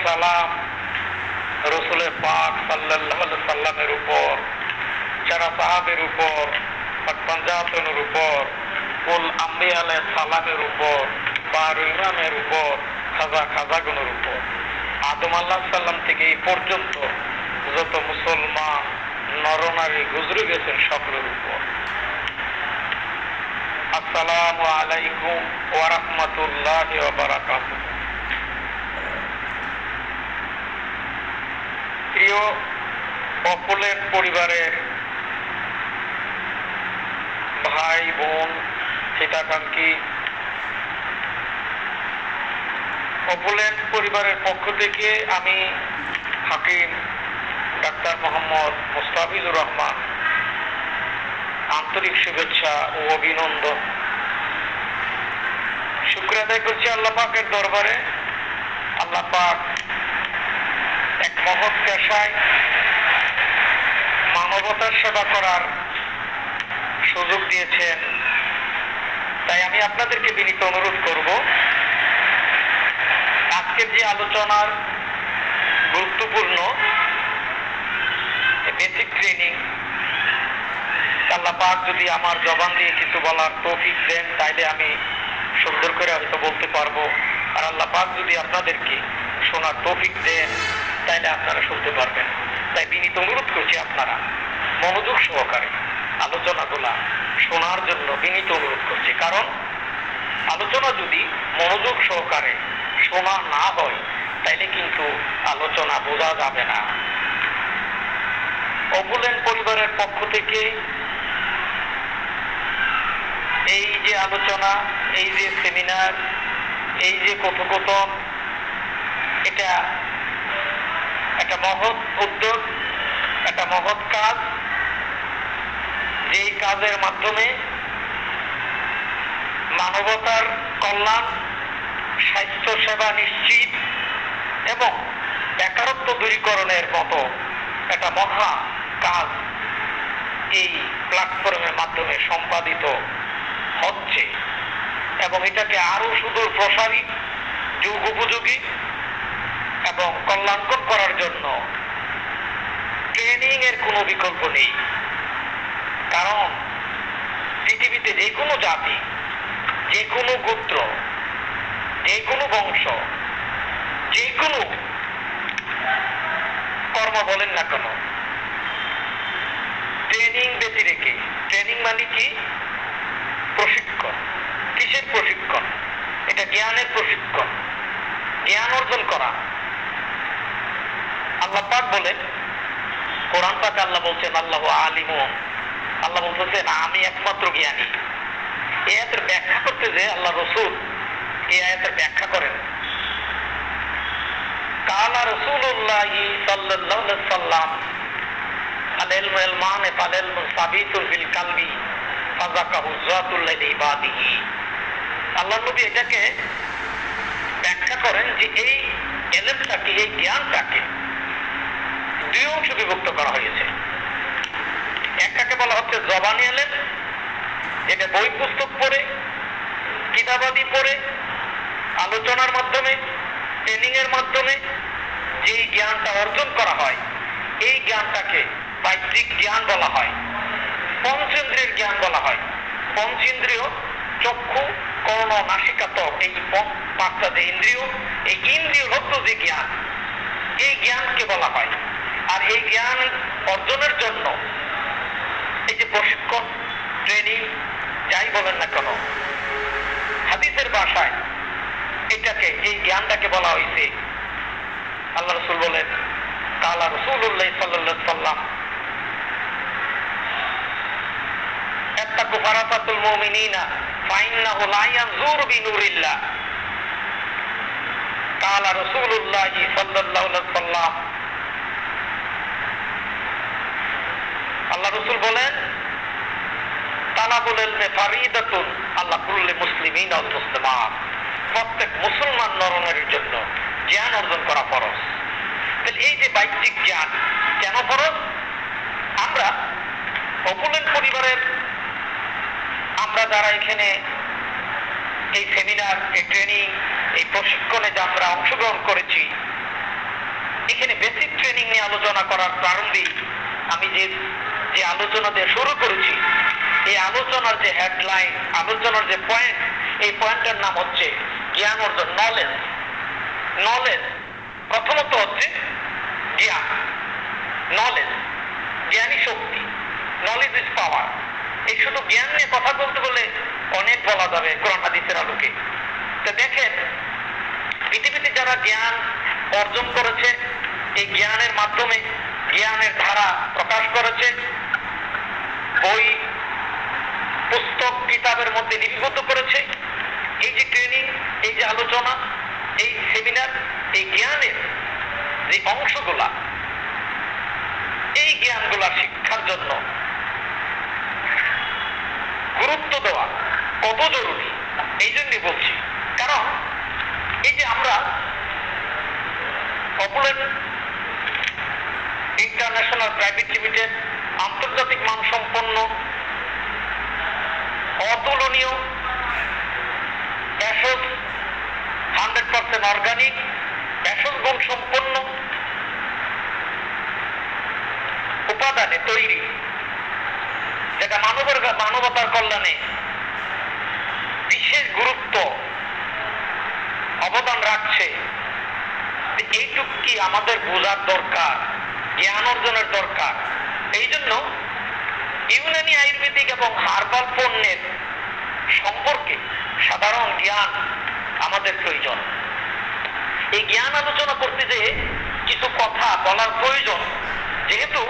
সালাম রসুল পাক সাল্লাল্লাহু আলাইহি সাল্লামের উপর, যারা সাহাবের উপর, পাঞ্জাতনের উপর, কুল আম্বিয়া আলাইহিস সালামের উপর, বারো ইমামের উপর, খাজাগুনের উপর, আদম আলাইহিস সালাম থেকে এই পর্যন্ত যত মুসলমান নরনারী গুজরে গেছেন সকলের উপর। আসসালামু আলাইকুম ওয়া রাহমাতুল্লাহি ওয়া বারাকাতুহু। প্রিয় অপুলেন্ট পরিবারের ভাই বোন, হিতাকাঙ্ক্ষী, অপুলেন্ট পরিবারের পক্ষ থেকে আমি হাকিম ডাক্তার মোহাম্মদ মুস্তাফিজুর রহমান আন্তরিক শুভেচ্ছা ও অভিনন্দন, শুকরিয়া আদায় করছি আল্লাহ পাকের দরবারে। আল্লাহ পাক এক মহৎ পেশায় মানবতার সেবা করার সুযোগ দিয়েছেন, তাই আমি আপনাদেরকে বিনীত অনুরোধ করব, আজকের যে আলোচনার গুরুত্বপূর্ণ বেসিক ট্রেনিং, আল্লাহ পাক যদি আমার জবান দিয়ে কিছু বলার তৌফিক দেন তাইলে আমি সুন্দর করে হয়তো বলতে পারবো, আর আল্লাহ পাক যদি আপনাদেরকে শোনার তৌফিক দেন তাইলে আপনারা শুনতে পারবেন। তাই বিনীত অনুরোধ করছি আপনারা মনোযোগ সহকারে আলোচনাগুলা শোনার জন্য বিনীত অনুরোধ করছি, কারণ আলোচনা যদি মনোযোগ সহকারে শোনা না হয় তাইলে কিন্তু আলোচনা বোঝা যাবে না। অপুলেন্ট পরিবারের পক্ষ থেকে এই যে আলোচনা, এই যে সেমিনার, এই যে কথোপকথন, এটা একটা মহৎ উদ্যোগ, একটা মহৎ কাজ, যেই কাজের মাধ্যমে মানবতার কল্যাণ, স্বাস্থ্য সেবা নিশ্চিত এবং বেকারত্ব দূরীকরণের মতো একটা মহা কাজ এই প্ল্যাটফর্মের মাধ্যমে সম্পাদিত হচ্ছে এবং এটাকে আরো সুদূর প্রসারী, যুগ উপযোগী এবং কল্যাণকর করার জন্য ট্রেনিং এর কোনো বিকল্প নেই। কারণ পৃথিবীতে যে কোনো জাতি, যে কোনো গোত্র, যে কোনো বংশ, যে কোনো কর্ম বলেন না কেন, ট্রেনিং ব্যতি রেখে, ট্রেনিং মানে কি? প্রশিক্ষণ। কিসের প্রশিক্ষণ? এটা জ্ঞানের প্রশিক্ষণ, জ্ঞান অর্জন করা। আল্লাহ পাক বলেন, কোরআন পাকে আল্লাহ বলছেন আল্লাহু আলিমুন, আল্লাহ বলতেছেন আমি একমাত্র জ্ঞানী। এই আয়াতের ব্যাখ্যা করতে যে আল্লাহ রাসূল এই আয়াতের ব্যাখ্যা করেন, কালা রাসূলুল্লাহি সাল্লাল্লাহু আলাইহি ওয়াসাল্লাম আল ইলমু ইলমান ফাল ইলমু সাবিতুন ফিল কলবি ফাযাকাহু যাতুল লিবাদিহি। আল্লাহ নবী এটাকে ব্যাখ্যা করেন যে এই ইলমটাকে, এই জ্ঞানটাকে দুই অংশ বিভক্ত করা হয়েছে। একটাকে বলা হচ্ছে জবানি ইলম, যেটা বই পুস্তক পড়ে, কিতাবাদি পড়ে, আলোচনার মাধ্যমে, ট্রেনিং এর মাধ্যমে যেই জ্ঞানটা অর্জন করা হয়, এই জ্ঞানটাকে বাহ্যিক জ্ঞান বলা হয়, পঞ্চেন্দ্রিয়ের জ্ঞান বলা হয়। পঞ্চেন্দ্রিয় চক্ষু, কর্ণ, নাসিকা, ত্বক, এই পাঁচটা যে ইন্দ্রিয়, এই ইন্দ্রিয় লব্ধ যে জ্ঞান, এই জ্ঞানকে বলা হয়। আর এই জ্ঞান অর্জনের জন্য এই যে প্রশিক্ষণ, ট্রেনিং, যাই বলেন না কেন, হাদিসের ভাষায় এটাকে, এই জ্ঞানটাকে বলা হয়েছে, আল্লাহ রাসূল বলেন কালা রাসূলুল্লাহ সাল্লাল্লাহু আলাইহি ওয়াসাল্লাম ইত্তাকু ফারাসাতুল মুমিনিনা ফাইন্নাহু লা ইয়ানজুরু বিনুরিল্লাহ। কালা রাসূলুল্লাহ সাল্লাল্লাহু আলাইহি ওয়াসাল্লাম, আল্লাহ রাসূল বলেন তালাবুল ইলমি ফারিদাতুন আলা কুল্লি মুসলিমিন ওয়াল মুসলিমাত। প্রত্যেক মুসলমান নরনারীর জন্য জ্ঞান অর্জন করা ফরজ। তাহলে এই যে বাহ্যিক জ্ঞান কেন ফরজ? আমরা অপুলেন্ট পরিবারের আমরা যারা এখানে এই সেমিনার, এই ট্রেনিং, এই প্রশিক্ষণে যে আমরা অংশগ্রহণ করেছি, এখানে বেসিক ট্রেনিং নিয়ে আলোচনা করার প্রারম্ভে আমি যে আলোচনা দিয়ে শুরু করেছি, এই আলোচনার যে হেডলাইন, আলোচনার যে পয়েন্ট, এই পয়েন্টের নাম হচ্ছে জ্ঞান অর্জন, নলেজ। নলেজ প্রথমত হচ্ছে জ্ঞান, নলেজ, জ্ঞানই শক্তি, নলেজ ইজ পাওয়ার। এই শুধু জ্ঞান নিয়ে কথা বলতে বলে অনেক বলা যাবে কোরআন হাদিসের আলোকে। তো দেখেন, পৃথিবীতে যারা জ্ঞান অর্জন করেছে, এই জ্ঞানের মাধ্যমে জ্ঞানের ধারা প্রকাশ করেছে, বই পুস্তক কিতাবের মধ্যে লিপিবদ্ধ করেছে, এই যে ট্রেনিং, এই যে আলোচনা, এই সেমিনার, এই জ্ঞানের যে অংশগুলা, এই জ্ঞানগুলা শিক্ষার জন্য গুরুত্ব দেওয়া কত জরুরি, এই জন্যই বলছি। কারণ এই যে আমরা অপুলেন্ট ইন্টারন্যাশনাল প্রাইভেট লিমিটেড, আন্তর্জাতিক মানসম্পন্ন, অতুলনীয়, ভেষজ 100% অর্গানিক, ভেষজ গুণ সম্পন্ন উপাদানে তৈরি, যেটা মানবতার কল্যাণে বিশেষ গুরুত্ব অবদান রাখছে, এইটুক কি আমাদের বোঝার দরকার, জ্ঞান অর্জনের দরকার। এই জন্য ইউনানি, আয়ুর্বেদিক এবং হার্বাল পণ্যের সম্পর্কে সাধারণ জ্ঞান আমাদের প্রয়োজন। এই জ্ঞান আলোচনা করতে যে কিছু কথা বলার প্রয়োজন, যেহেতু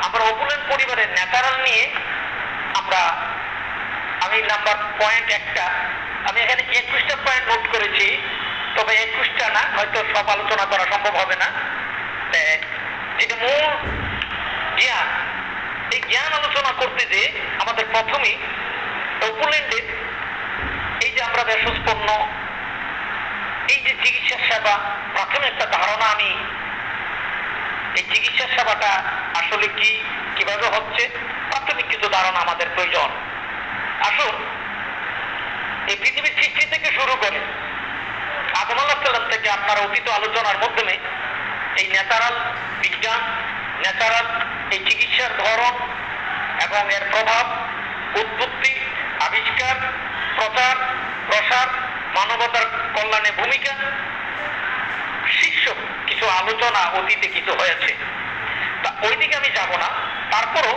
আমরা অপুলেন্ট পরিবারের ন্যাচারাল নিয়ে আমি নাম্বার পয়েন্ট একটা, আমি এখানে 21টা পয়েন্ট নোট করেছি, তবে 21টা না, হয়তো সব আলোচনা করা সম্ভব হবে না। যেটা মূল জ্ঞান, এই জ্ঞান আলোচনা করতে যে আমাদের প্রথমেই অপুলেন্টের এই যে আমরা ভেষজ পণ্য, এই যে চিকিৎসা সেবা, প্রথমে একটা ধারণা, আমি এই চিকিৎসা সেবাটা আসলে কি, কিভাবে হচ্ছে, প্রাথমিক কিছু ধারণা আমাদের প্রয়োজন। আসুন, এই পৃথিবীর সৃষ্টি থেকে শুরু করে আদম আলাইহিস সালাম থেকে আপনারা অতীত আলোচনার মাধ্যমে এই ন্যাচারাল বিজ্ঞান, ন্যাচারাল এই চিকিৎসার ধরন এবং এর প্রভাব, উৎপত্তি, আবিষ্কার, প্রচার, প্রসার, মানবতার কল্যাণে ভূমিকা, শীর্ষক কিছু আলোচনা অতীতে কিছু হয়েছে। তা ওইদিকে আমি যাব না, তারপরও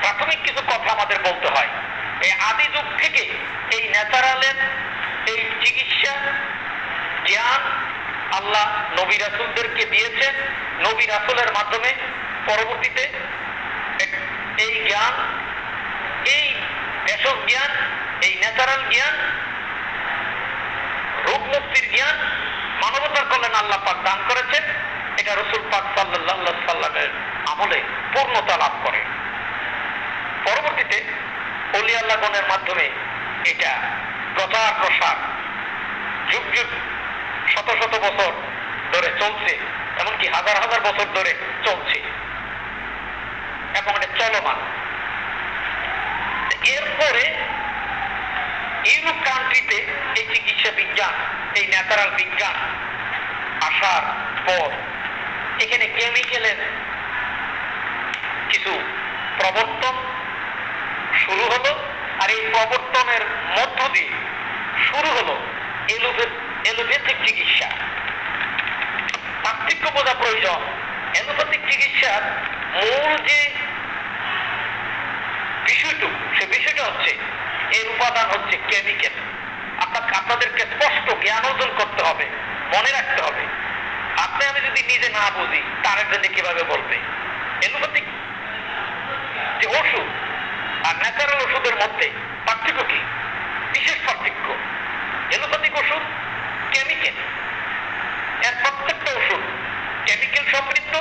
প্রাথমিক কিছু কথা আমাদের বলতে হয়। এই আদি যুগ থেকে এই ন্যাচারালের এই চিকিৎসা জ্ঞান আল্লাহ নবী রাসূলদেরকে দিয়েছেন। নবী রাসূলের মাধ্যমে পরবর্তীতে এই জ্ঞান, এই ভেষজ জ্ঞান, এই ন্যাচারাল জ্ঞান, রোগ মুক্তির জ্ঞান মানবতার কল্যাণে আল্লাহ পাক দান করেছেন। এটা রাসূল পাক সাল্লাল্লাহু আলাইহি সাল্লামের আমলে পূর্ণতা লাভ করে। পরবর্তীতে ওলি আল্লাহগণের মাধ্যমে এটা প্রচার প্রসার যুগ যুগ, শত শত বছর ধরে চলছে, এমনকি হাজার হাজার বছর ধরে চলছে এবং এটা চলমান। এরপরে ইউরোপ কান্ট্রিতে এই চিকিৎসা বিজ্ঞান, এই ন্যাচারাল বিজ্ঞান আসার পর এখানে কেমিক্যালের কিছু প্রবর্তন শুরু হলো। আর এই প্রবর্তনের মধ্য দিয়ে শুরু হলো এলোপ্যাথিক চিকিৎসা। পার্থক্য বোঝা প্রয়োজন। এলোপ্যাথিক চিকিৎসার মূল যে বিষয়টুকু, সে বিষয়টা হচ্ছে এর উপাদান হচ্ছে কেমিক্যাল। আপনাদেরকে স্পষ্ট জ্ঞান অর্জন করতে হবে, মনে রাখতে হবে। আপনি আমি যদি নিজে না বুঝি, তার জন্য কিভাবে বলবে? এলোপ্যাথিক যে ওষুধ আর ন্যাচারাল ওষুধের মধ্যে পার্থক্য কি? বিশেষ পার্থক্য। এলোপ্যাথিক ওষুধ কেমিক্যাল, এর প্রত্যেকটা ওষুধ কেমিক্যাল সমৃদ্ধ,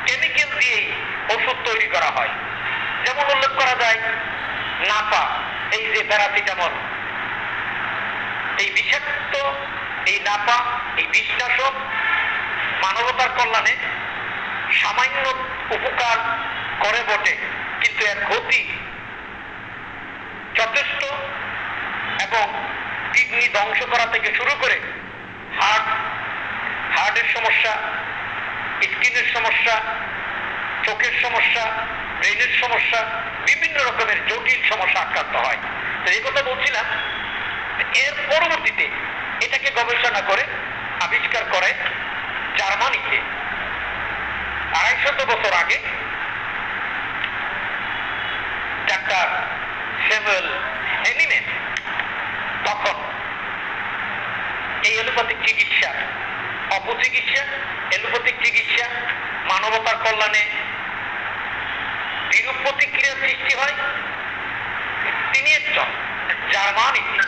কেমিক্যাল দিয়েই ওষুধ তৈরি করা হয়। যেমন উল্লেখ করা যায় নাপা, এই যে প্যারাসিটামল, এই বিষাক্ত এই নাপা, এই বিষনাশক মানবতার কল্যাণে সামান্য উপকার করে বটে, কিন্তু এর ক্ষতি যথেষ্ট এবং কিডনি ধ্বংস করা থেকে শুরু করে হার্টের সমস্যা, স্কিনের সমস্যা, চোখের সমস্যা, ব্রেনের সমস্যা, বিভিন্ন রকমের জটিল সমস্যা আক্রান্ত হয়। তো এই কথা বলছিলাম, এর পরবর্তীতে এটাকে গবেষণা করে আবিষ্কার করে জার্মানিতে 250 বছর আগে ডাক্তার স্যামুয়েল হ্যানিম্যান। তখন এই এলোপ্যাথিক চিকিৎসা, অপচিকিৎসা, এলোপ্যাথিক চিকিৎসা মানবতার কল্যাণে বিরূপ প্রতিক্রিয়ার সৃষ্টি হয়। তিনি একজন জার্মানিতে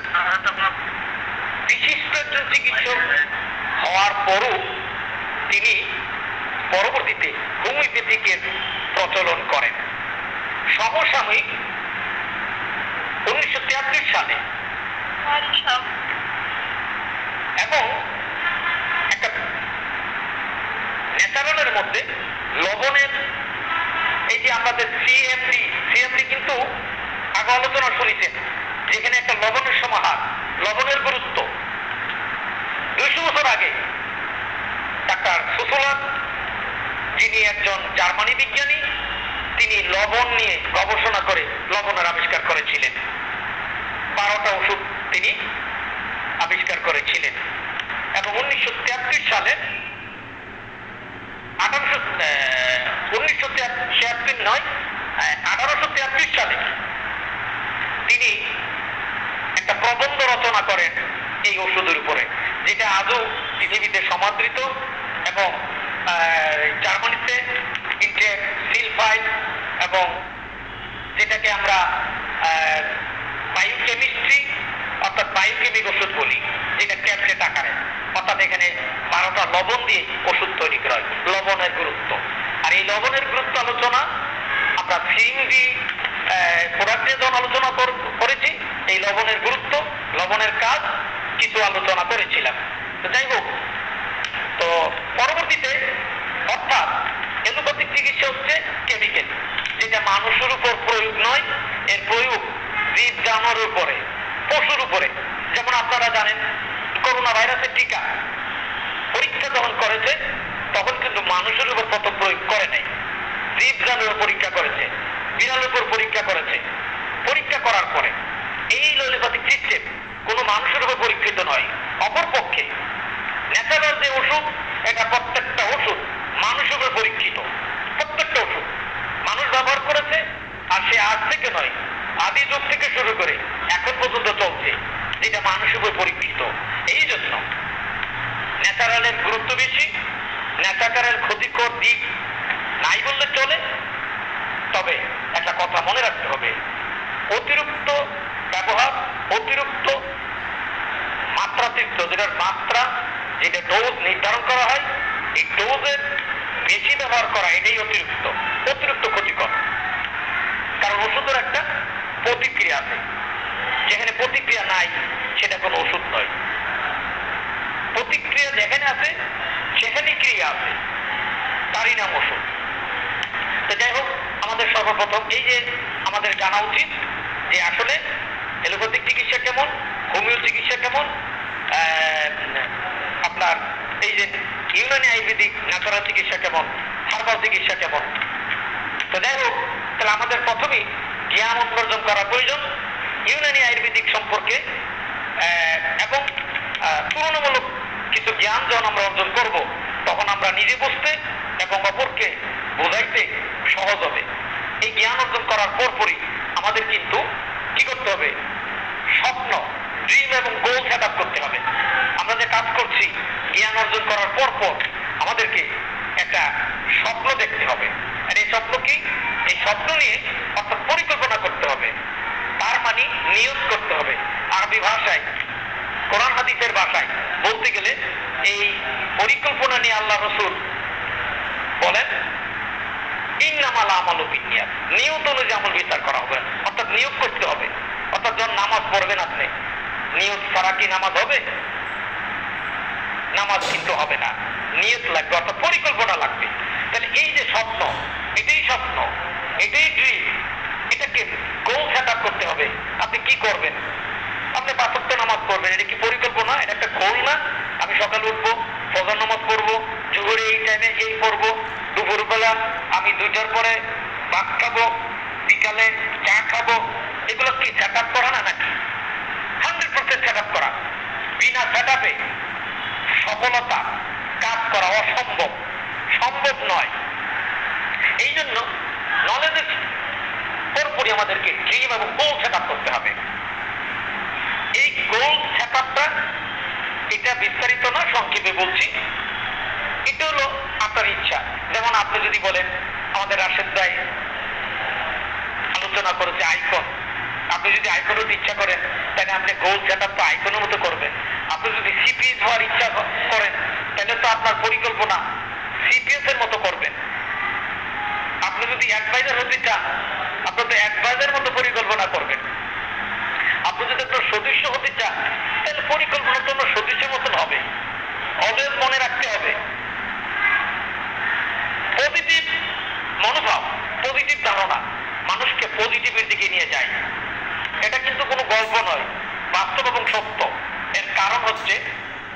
বিশিষ্ট একজন চিকিৎসক হওয়ার পরও তিনি পরবর্তীতে হোমিওপ্যাথিকের প্রচলন করেন। সমসাময়িক 1973 সালে এবং একটা ন্যাচারালের মধ্যে লবণের, এই যে আমাদের সিএমডি কিন্তু আগে আলোচনা শুনেছেন, যেখানে একটা লবণের সমাহার, লবণের গুরুত্ব। 200 বছর আগে ডাক্তার সুসুলার, যিনি একজন জার্মানি বিজ্ঞানী, তিনি লবণ নিয়ে গবেষণা করে লবণের আবিষ্কার করেছিলেন। 12টা ওষুধ তিনি আবিষ্কার করেছিলেন এবং 1973 সালে 1833 সালে তিনি একটা প্রবন্ধ রচনা করেন এই ওষুধের উপরে, যেটা আজও পৃথিবীতে সমাদৃত এবং জার্মানিতে ইন্টেরসিলফাইড এবং যেটাকে আমরা বায়োকেমিস্ট্রি অর্থাৎ বায়োকেমিক ওষুধ বলি, যেটা ট্যাবলেট আকারে, অর্থাৎ এখানে 12টা লবণ দিয়ে ওষুধ তৈরি করা হয়। লবণের গুরুত্ব, আর এই লবণের গুরুত্ব আলোচনা আমরা সিএমডি প্রোডাক্ট নিয়ে যখন আলোচনা করেছি, এই লবণের গুরুত্ব, লবণের কাজ কিছু আলোচনা করেছিলাম। তো যাই হোক, তো পরবর্তীতে অর্থাৎ এলোপ্যাথিক চিকিৎসা হচ্ছে কেমিক্যাল, যেটা মানুষের উপর প্রয়োগ নয়, এর প্রয়োগ জীব জানোয়ারের উপরে, পশুর উপরে। যেমন আপনারা জানেন করোনা ভাইরাসের টিকা পরীক্ষা যখন করেছে তখন কিন্তু মানুষের উপর প্রথম প্রয়োগ করে নাই, জীব জানোয়ারের পরীক্ষা করেছে, বিড়ালের উপর পরীক্ষা করেছে। পরীক্ষা করার পরে এই এলোপ্যাথিক সিস্টেম কোনো মানুষের উপর পরীক্ষিত নয়। অপরপক্ষে ন্যাচারাল যে ওষুধ, এটা প্রত্যেকটা ওষুধ মানুষের উপর পরীক্ষিত। প্রত্যেকটা ওষুধ মানুষ ব্যবহার করেছে, আর সে আজ থেকে নয়, আদি যুগ থেকে শুরু করে এখন পর্যন্ত চলছে, যেটা মানুষের উপর পরীক্ষিত। এই জন্য ন্যাচারালের গুরুত্ব বেশি, ন্যাচারালের ক্ষতিকর দিক নাই বললে চলে। তবে একটা কথা মনে রাখতে হবে, অতিরিক্ত ব্যবহার, অতিরিক্ত মাত্রাতিরিক্ত, যেটার মাত্রা, যেটা ডোজ নির্ধারণ করা হয়, এই ডোজের বেশি ব্যবহার করা, এটাই অতিরিক্ত ক্ষতিকর। কারণ ওষুধের একটা প্রতিক্রিয়া আছে, যেখানে প্রতিক্রিয়া নাই সেটা কোনো ওষুধ নয়। প্রতিক্রিয়া যেখানে আছে সেখানে ক্রিয়া আছে, তারই নাম ওষুধ। তো যাই হোক, আমাদের সর্বপ্রথম এই যে আমাদের জানা উচিত যে আসলে এলোপ্যাথিক চিকিৎসা কেমন, হোমিও চিকিৎসা কেমন, আপনার এই যে ইউনানি আয়ুর্বেদিক ন্যাচারাল চিকিৎসা কেমন, হার্বাল চিকিৎসা কেমন। তো যাই হোক, তাহলে আমাদের প্রথমেই জ্ঞান অর্জন করা প্রয়োজন ইউনানি আয়ুর্বেদিক সম্পর্কে, এবং তুলনামূলক কিছু জ্ঞান যখন আমরা অর্জন করব, তখন আমরা নিজে বুঝতে এবং অপরকে বোঝাইতে সহজ হবে। এই জ্ঞান অর্জন করার পরপরই আমাদের কিন্তু কি করতে হবে, স্বপ্ন, ড্রিম এবং গোল সেট আপ করতে হবে। আমরা যে কাজ করছি, জ্ঞান অর্জন করার পর আমাদেরকে একটা স্বপ্ন দেখতে হবে। আর এই স্বপ্ন কি? এই স্বপ্ন নিয়ে অর্থাৎ পরিকল্পনা করতে হবে, তার মানে নিয়ত করতে হবে। আরবি ভাষায়, কোরআন হাদিসের ভাষায় বলতে গেলে এই পরিকল্পনা নিয়ে আল্লাহ রাসূল বলেন, ইন্নামাল আমালু বিন্নিয়াত, নিয়ত অনুযায়ী আমল বিচার করা হবে। অর্থাৎ নিয়ত করতে হবে। অর্থাৎ যখন নামাজ পড়বেন আপনি, নিয়ত ছাড়া কি নামাজ হবে? নামাজ কিন্তু হবে না, নিয়ত লাগবে, অর্থাৎ পরিকল্পনা লাগবে। তাহলে এই যে স্বপ্ন, এটাই স্বপ্ন, এটাই ড্রিম, এটাকে গোল সেট আপ করতে হবে। আপনি কি করবেন? আপনি 5 ওয়াক্ত নামাজ পড়বেন, এটা কি পরিকল্পনা? এটা একটা গোল না? আমি সকালে উঠবো, ফজর নামাজ পড়বো, জোহরে এই টাইমে এই পড়বো, দুপুরবেলা আমি 2টার পরে ভাত খাবো, বিকালে চা খাবো, এগুলো কি সেট আপ করা না নাকি? 100% সেট আপ করা। বিনা সেট আপে সফলতা কাজ করা অসম্ভব, সম্ভব নয়। এই জন্য নলেজের পরপরই আমাদেরকে ড্রিম এবং গোল সেট আপ করতে হবে। এই গোল সেট আপটা এটা বিস্তারিত না, সংক্ষেপে বলছি। এটা হলো আপনার ইচ্ছা। যেমন আপনি যদি বলেন, আমাদের রাশেদ ভাই আলোচনা করেছে আইকন, আপনি যদি আইকন হতে ইচ্ছা করেন তাহলে আপনি গোল সেট আপ তো আইকনের মতো করবেন। আপনি যদি সিপিএস হওয়ার ইচ্ছা করেন তাহলে তো আপনার পরিকল্পনা সিপিএস এর মতো করবেন। আপনি যদি অ্যাডভাইজার হতে চান আপনি তো অ্যাডভাইজার মতো পরিকল্পনা করবেন। আপনি যদি আপনার সদস্য হতে চান তাহলে পরিকল্পনা তো আপনার সদস্যের মতন হবে। অলওয়েজ মনে রাখতে হবে পজিটিভ মনোভাব, পজিটিভ ধারণা মানুষকে পজিটিভের দিকে নিয়ে যায়। এটা কিন্তু কোনো গল্প নয়, বাস্তব এবং সত্য। এর কারণ হচ্ছে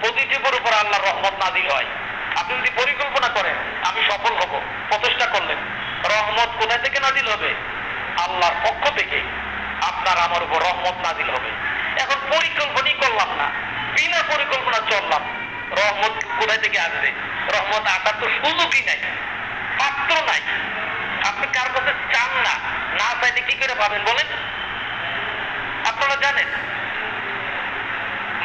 পজিটিভের উপর আল্লাহর রহমত নাজিল হয়। আপনি যদি পরিকল্পনা করেন আমি সফল হব, প্রচেষ্টা করলেন, রহমত কোথা থেকে নাজিল হবে? আল্লাহর পক্ষ থেকে আপনার আমার উপর রহমত নাজিল হবে। এখন পরিকল্পনাই করলাম না, বিনা পরিকল্পনা চললাম, রহমত কোথায় থেকে আসবে? রহমত আসার তো সুযোগই নাই, পাত্র নাই। আপনি কার কাছে চান না, না চাইলে কি করে পাবেন বলেন? আপনারা জানেন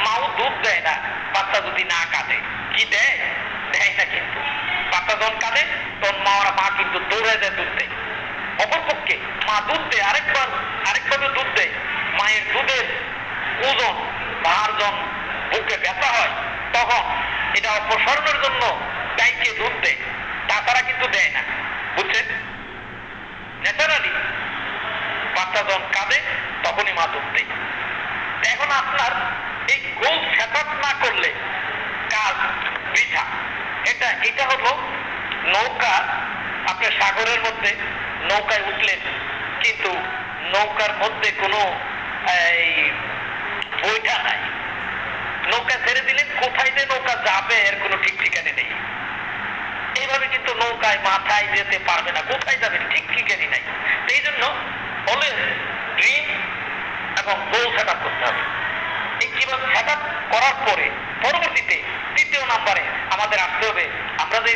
মাও দুধ দেয় না বাচ্চা যদি না কাঁদে। কি দেয়? দেয় না। কিন্তু বাচ্চা যখন কাঁদে তখন মা কিন্তু দৌড়ে দেয় দুধ দেয়। অপরপক্ষে মা দুধ দেয় আরেকভাবে দুধ দেয়। মায়ের দুধের ওজন ভার যখন বুকে ব্যথা হয় তখন এটা অপসারণের জন্য গাইকে দুধ দেয়, তাছাড়া কিন্তু দেয় না। বুঝছেন? ন্যাচারালি বাচ্চা যখন কাঁদে তখনই মা দুধ দেয়। এখন আপনার এই গোল সেট আপ না করলে কাজ বৃথা। এটা হলো নৌকা, আপনি সাগরের মধ্যে নৌকায় উঠলেন কিন্তু নৌকার মধ্যে কোনো বইটা নাই, নৌকা ছেড়ে দিলেন, কোথায় যে নৌকা যাবে এর কোনো ঠিক ঠিকানে নেই। এইভাবে কিন্তু নৌকায় মাথায় যেতে পারবে না, কোথায় যাবে ঠিক ঠিকানি নাই। এই জন্য অলওয়েজ ড্রিম এবং গোল সেট আপ করতে হবে। এই কিভাবে সেট আপ করার পরে পরবর্তীতে 3য় নম্বরে আমাদের আসতে হবে, আমরা যে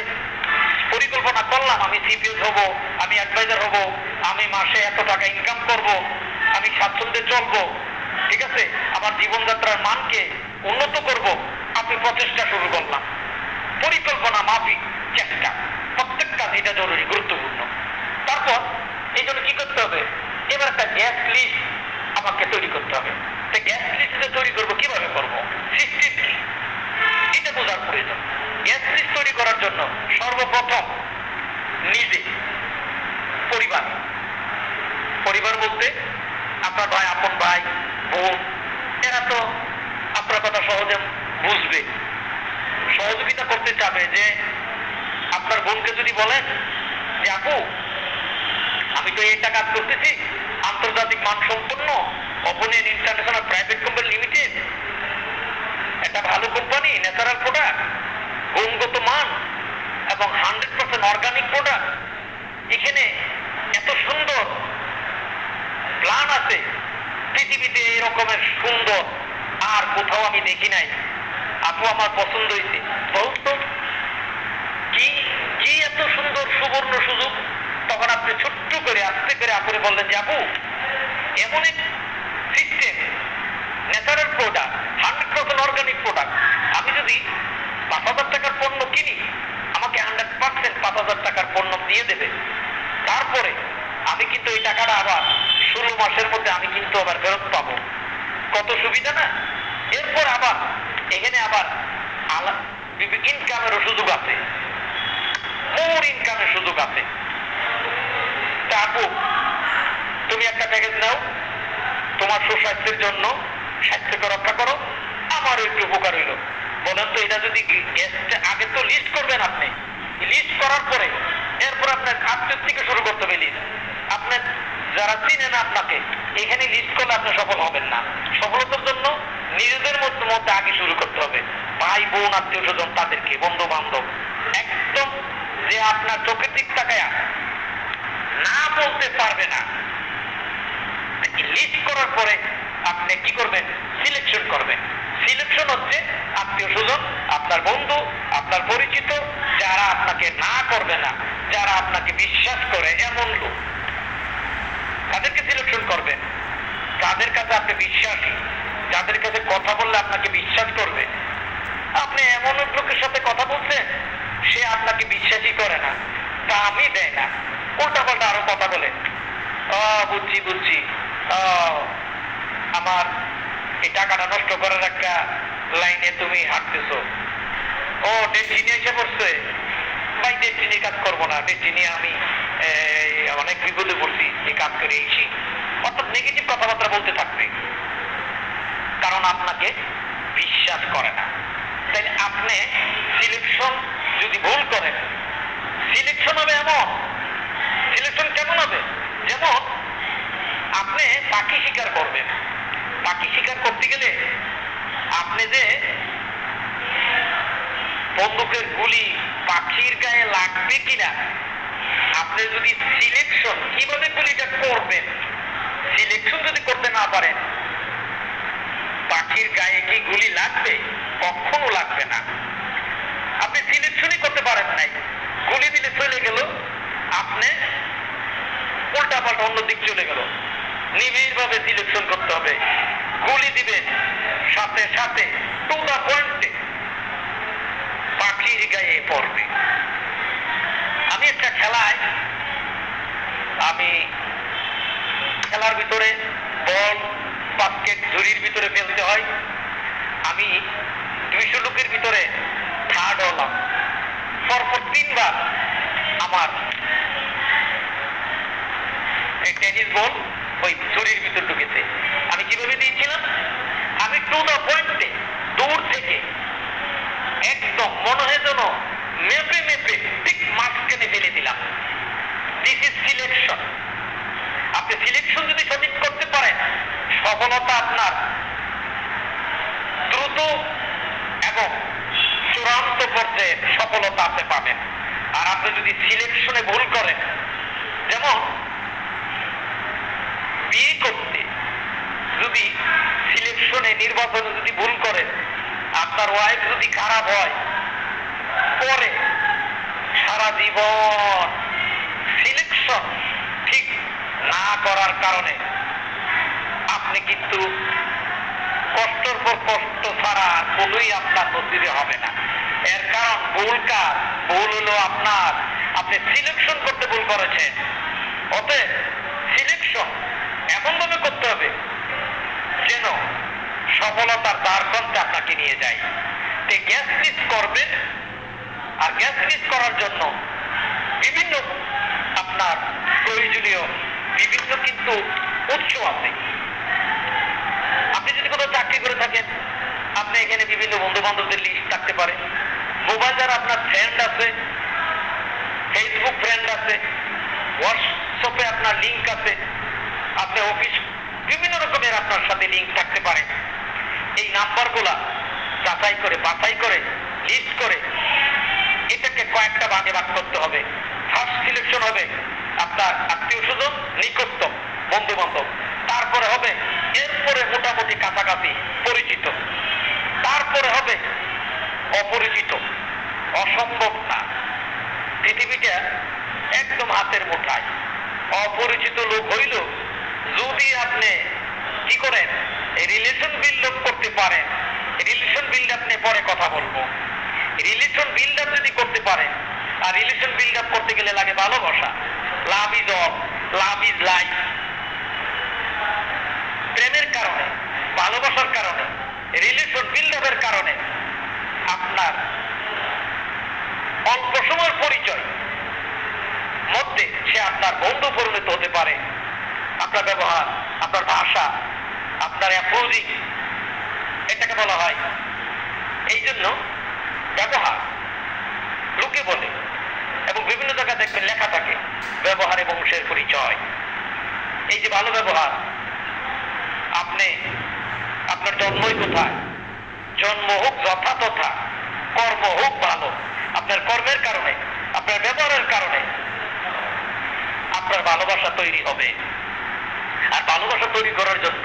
পরিকল্পনা করলাম আমি সিপিএস হব, আমি অ্যাডভাইজার হব, আমি মাসে এত টাকা ইনকাম করব, আমি স্বাচ্ছন্দ্যে চলবো, ঠিক আছে, আমার জীবনযাত্রার মানকে উন্নত করব, আপনি প্রচেষ্টা শুরু করলাম। পরিকল্পনা মাফিক চেষ্টা, প্রত্যেক কাজ এটা জরুরি, গুরুত্বপূর্ণ। তারপর এই জন্য কি করতে হবে? এবার একটা গ্যাস লিস্ট আমাকে তৈরি করতে হবে। গ্যাস লিস্ট তৈরি করবো, কিভাবে করবো, সিস্টেম কি, এটা বোঝার প্রয়োজন। গ্যাস লিস্ট তৈরি করার জন্য সর্বপ্রথম নিজে পরিবার বলতে আপনার ভাই, আপন ভাই, বোন, এরা তো আপনার কথা সহজে বুঝবে, সহযোগিতা করতে চাবে। যে আপনার বোনকে যদি বলেন যে আপু আমি তো এটা কাজ করতেছি, আন্তর্জাতিক মানসম্পন্ন open international private company limited, একটা ভালো কোম্পানি, ন্যাচারাল প্রোডাক্ট, গুণগত মান এবং 100% অর্গানিক প্রোডাক্ট, এখানে এত সুন্দর প্ল্যান আছে, পৃথিবীতে এরকমের সুন্দর আর কোথাও আমি দেখি নাই, আপু আমার পছন্দ হয়েছে। বলতো কি এত সুন্দর সুবর্ণ সুযোগ। তখন আপনি ছোট্ট করে আস্তে করে আপুরে বললেন যে আপু এমন এক system, natural product, 100% organic product, আমি যদি 5,000 টাকার পণ্য কিনি আমাকে 100% 5,000 টাকার পণ্য দিয়ে দেবে। তারপরে আমি কিন্তু এই টাকাটা আবার 16 মাসের মধ্যে আমি কিন্তু আবার ফেরত পাবো। কত সুবিধা না? এরপর আবার এখানে আবার ইনকামেরও সুযোগ আছে, মোর ইনকামের সুযোগ আছে। তা আপু তুমি একটা প্যাকেজ নাও, তোমার সুস্বাস্থ্যের জন্য স্বাস্থ্যকে রক্ষা করো, আমারও একটু উপকার হইল। বলেন তো এটা যদি আগে তো লিস্ট করবেন, আপনি লিস্ট করার পরে এরপর আপনার আত্মীয় থেকে শুরু করতে হবে লিস্ট। আপনার যারা চিনেন আপনাকে, এখানে লিস্ট করলে আপনি সফল হবেন না। সফলতার জন্য নিজেদের মধ্যে আগে শুরু করতে হবে। ভাই বোন, আত্মীয় স্বজন, তাদেরকে, বন্ধু বান্ধব, একদম যে আপনার চোখের দিক তাকায়া না বলতে পারবে না, লিস্ট করার পরে আপনি কি করবেন? সিলেকশন করবেন। সিলেকশন হচ্ছে আত্মীয় স্বজন, আপনার বন্ধু, আপনার পরিচিত, যারা আপনাকে না করবে না, যারা আপনাকে বিশ্বাস করে, এমন লোক, তাদেরকে সিলেকশন করবেন। যাদের কাছে আপনি বিশ্বাসী, যাদের কাছে কথা বললে আপনাকে বিশ্বাস করবে। আপনি এমন লোকের সাথে কথা বলছেন, সে আপনাকে বিশ্বাসই করে না, দামই দেয় না, উল্টা পাল্টা আরো কথা বলে, বুঝছি বুঝছি, আমার এই টাকাটা নষ্ট করার একটা লাইনে তুমি হাঁটতেছ, ও ডেস্টিনি এসে পড়ছে, ভাই ডেস্টিনির কাজ করবো না, ডেস্টিনি আমি অনেক বিপদে পড়ছি, এই কাজ করে এসেছি। অর্থাৎ নেগেটিভ কথাবার্তা বলতে থাকবে, কারণ আপনাকে বিশ্বাস করে না। তাই আপনি সিলেকশন যদি ভুল করেন, সিলেকশন হবে এমন, সিলেকশন কেমন হবে? যেমন আপনি পাখি শিকার করবেন, পাখি শিকার করতে গেলে আপনি যে বন্দুকের গুলি পাখির গায়ে লাগবে কিনা, আপনি যদি সিলেকশন কিভাবে গুলিটা করবেন, সিলেকশন যদি করতে না পারেন, পাখির গায়ে কি গুলি লাগবে? কখনো লাগবে না। আপনি সিলেকশনই করতে পারেন নাই, গুলি দিলে চলে গেল, আপনি উল্টা পাল্টা অন্য দিক চলে গেল। নিবিড় ভাবে সিলেকশন করতে হবে, গুলি দিবেন সাথে সাথে টু দা পয়েন্টে পাখির গায়ে পড়বে। আমি একটা খেলায়, আমি খেলার ভিতরে বল বাস্কেট ঝুড়ির ভিতরে ফেলতে হয়, আমি 200 লোকের ভিতরে থার্ড হলাম। পরপর 3 বার আমার এই টেনিস বল ওই ঝুড়ির ভিতর ঢুকেছে। আমি কিভাবে দিয়েছিলাম? আমি টু দা পয়েন্টে দূর থেকে একদম মনে হয় যেন মেপে মেপে ঠিক মাঝখানে ফেলে দিলাম। This is selection. আপনি সিলেকশন যদি সঠিক করতে পারেন, সফলতা আপনার দ্রুত এবং চূড়ান্ত পর্যায়ে সফলতা আপনি পাবেন। আর আপনি যদি সিলেকশনে ভুল করেন, যেমন বিয়ে করতে যদি সিলেকশনে, নির্বাচনে যদি ভুল করেন, আপনার ওয়াইফ যদি খারাপ হয়, পরে সারা জীবন সিলেকশন ঠিক না করার কারণে আপনি কিন্তু কষ্টর পর কষ্ট ছাড়া কোনোই আপনার নসিবে হবে না। এর কারণ ভুল কার? ভুল হলো আপনার, আপনি সিলেকশন করতে ভুল করেছেন। অতএব সিলেকশন এমন ভাবে করতে হবে যেন সফলতার দ্বারপ্রান্তে আপনাকে নিয়ে যায়। গ্যাস মিস করবেন, আর গ্যাস মিস করার জন্য বিভিন্ন আপনার প্রয়োজনীয় বিভিন্ন কিন্তু উৎস আছে। আপনি যদি কোনো চাকরি করে থাকেন, আপনি এখানে বিভিন্ন বন্ধু বান্ধবদের লিস্ট থাকতে পারে, মোবাইল যারা আপনার ফ্রেন্ড আছে, ফেসবুক ফ্রেন্ড আছে, হোয়াটসঅ্যাপে আপনার লিঙ্ক আছে, আপনি অফিস বিভিন্ন রকমের আপনার সাথে লিঙ্ক থাকতে পারে। এই নাম্বারগুলা যাচাই করে বাছাই করে লিস্ট করে এটাকে কয়েকটা ভাগে ভাগ করতে হবে। ফার্স্ট সিলেকশন হবে আপনার আত্মীয় স্বজন, নিকটতম বন্ধু বান্ধব, তারপরে হবে এরপরে মোটামুটি কাছাকাছি পরিচিত, তারপরে হবে অপরিচিত। অসম্ভব না, পৃথিবীটা একদম হাতের মুঠায়। অপরিচিত লোক হইল যদি আপনি কি করেন, রিলেশন বিল্ড আপ করতে পারেন। রিলেশন বিল্ড আপ নিয়ে পরে কথা বলবো। রিলেশন বিল্ড আপ যদি করতে পারেন, আর রিলেশন বিল্ড আপ করতে গেলে লাগে ভালোবাসা। Love is all, love is life. প্রেমের কারণে, ভালোবাসার কারণে, রিলেশন বিল্ড আপের কারণে আপনার অল্প সময়ের পরিচয় মধ্যে সে আপনার বন্ধু পরিণত হতে পারে। আপনার ব্যবহার, আপনার ভাষা, আপনার অ্যাপ্রোচিং, এটাকে বলা হয়। এই জন্য ব্যবহার লোকে বলে, এবং বিভিন্ন জায়গায় দেখবেন লেখা থাকে ব্যবহারে বংশের পরিচয়। এই যে ভালো ব্যবহার, আপনি আপনার জন্মই কোথায়, জন্ম হোক যথা তথা, কর্ম হোক ভালো, আপনার কর্মের কারণে, আপনার ব্যবহারের কারণে আপনার ভালোবাসা তৈরি হবে। আর ভালোবাসা তৈরি করার জন্য,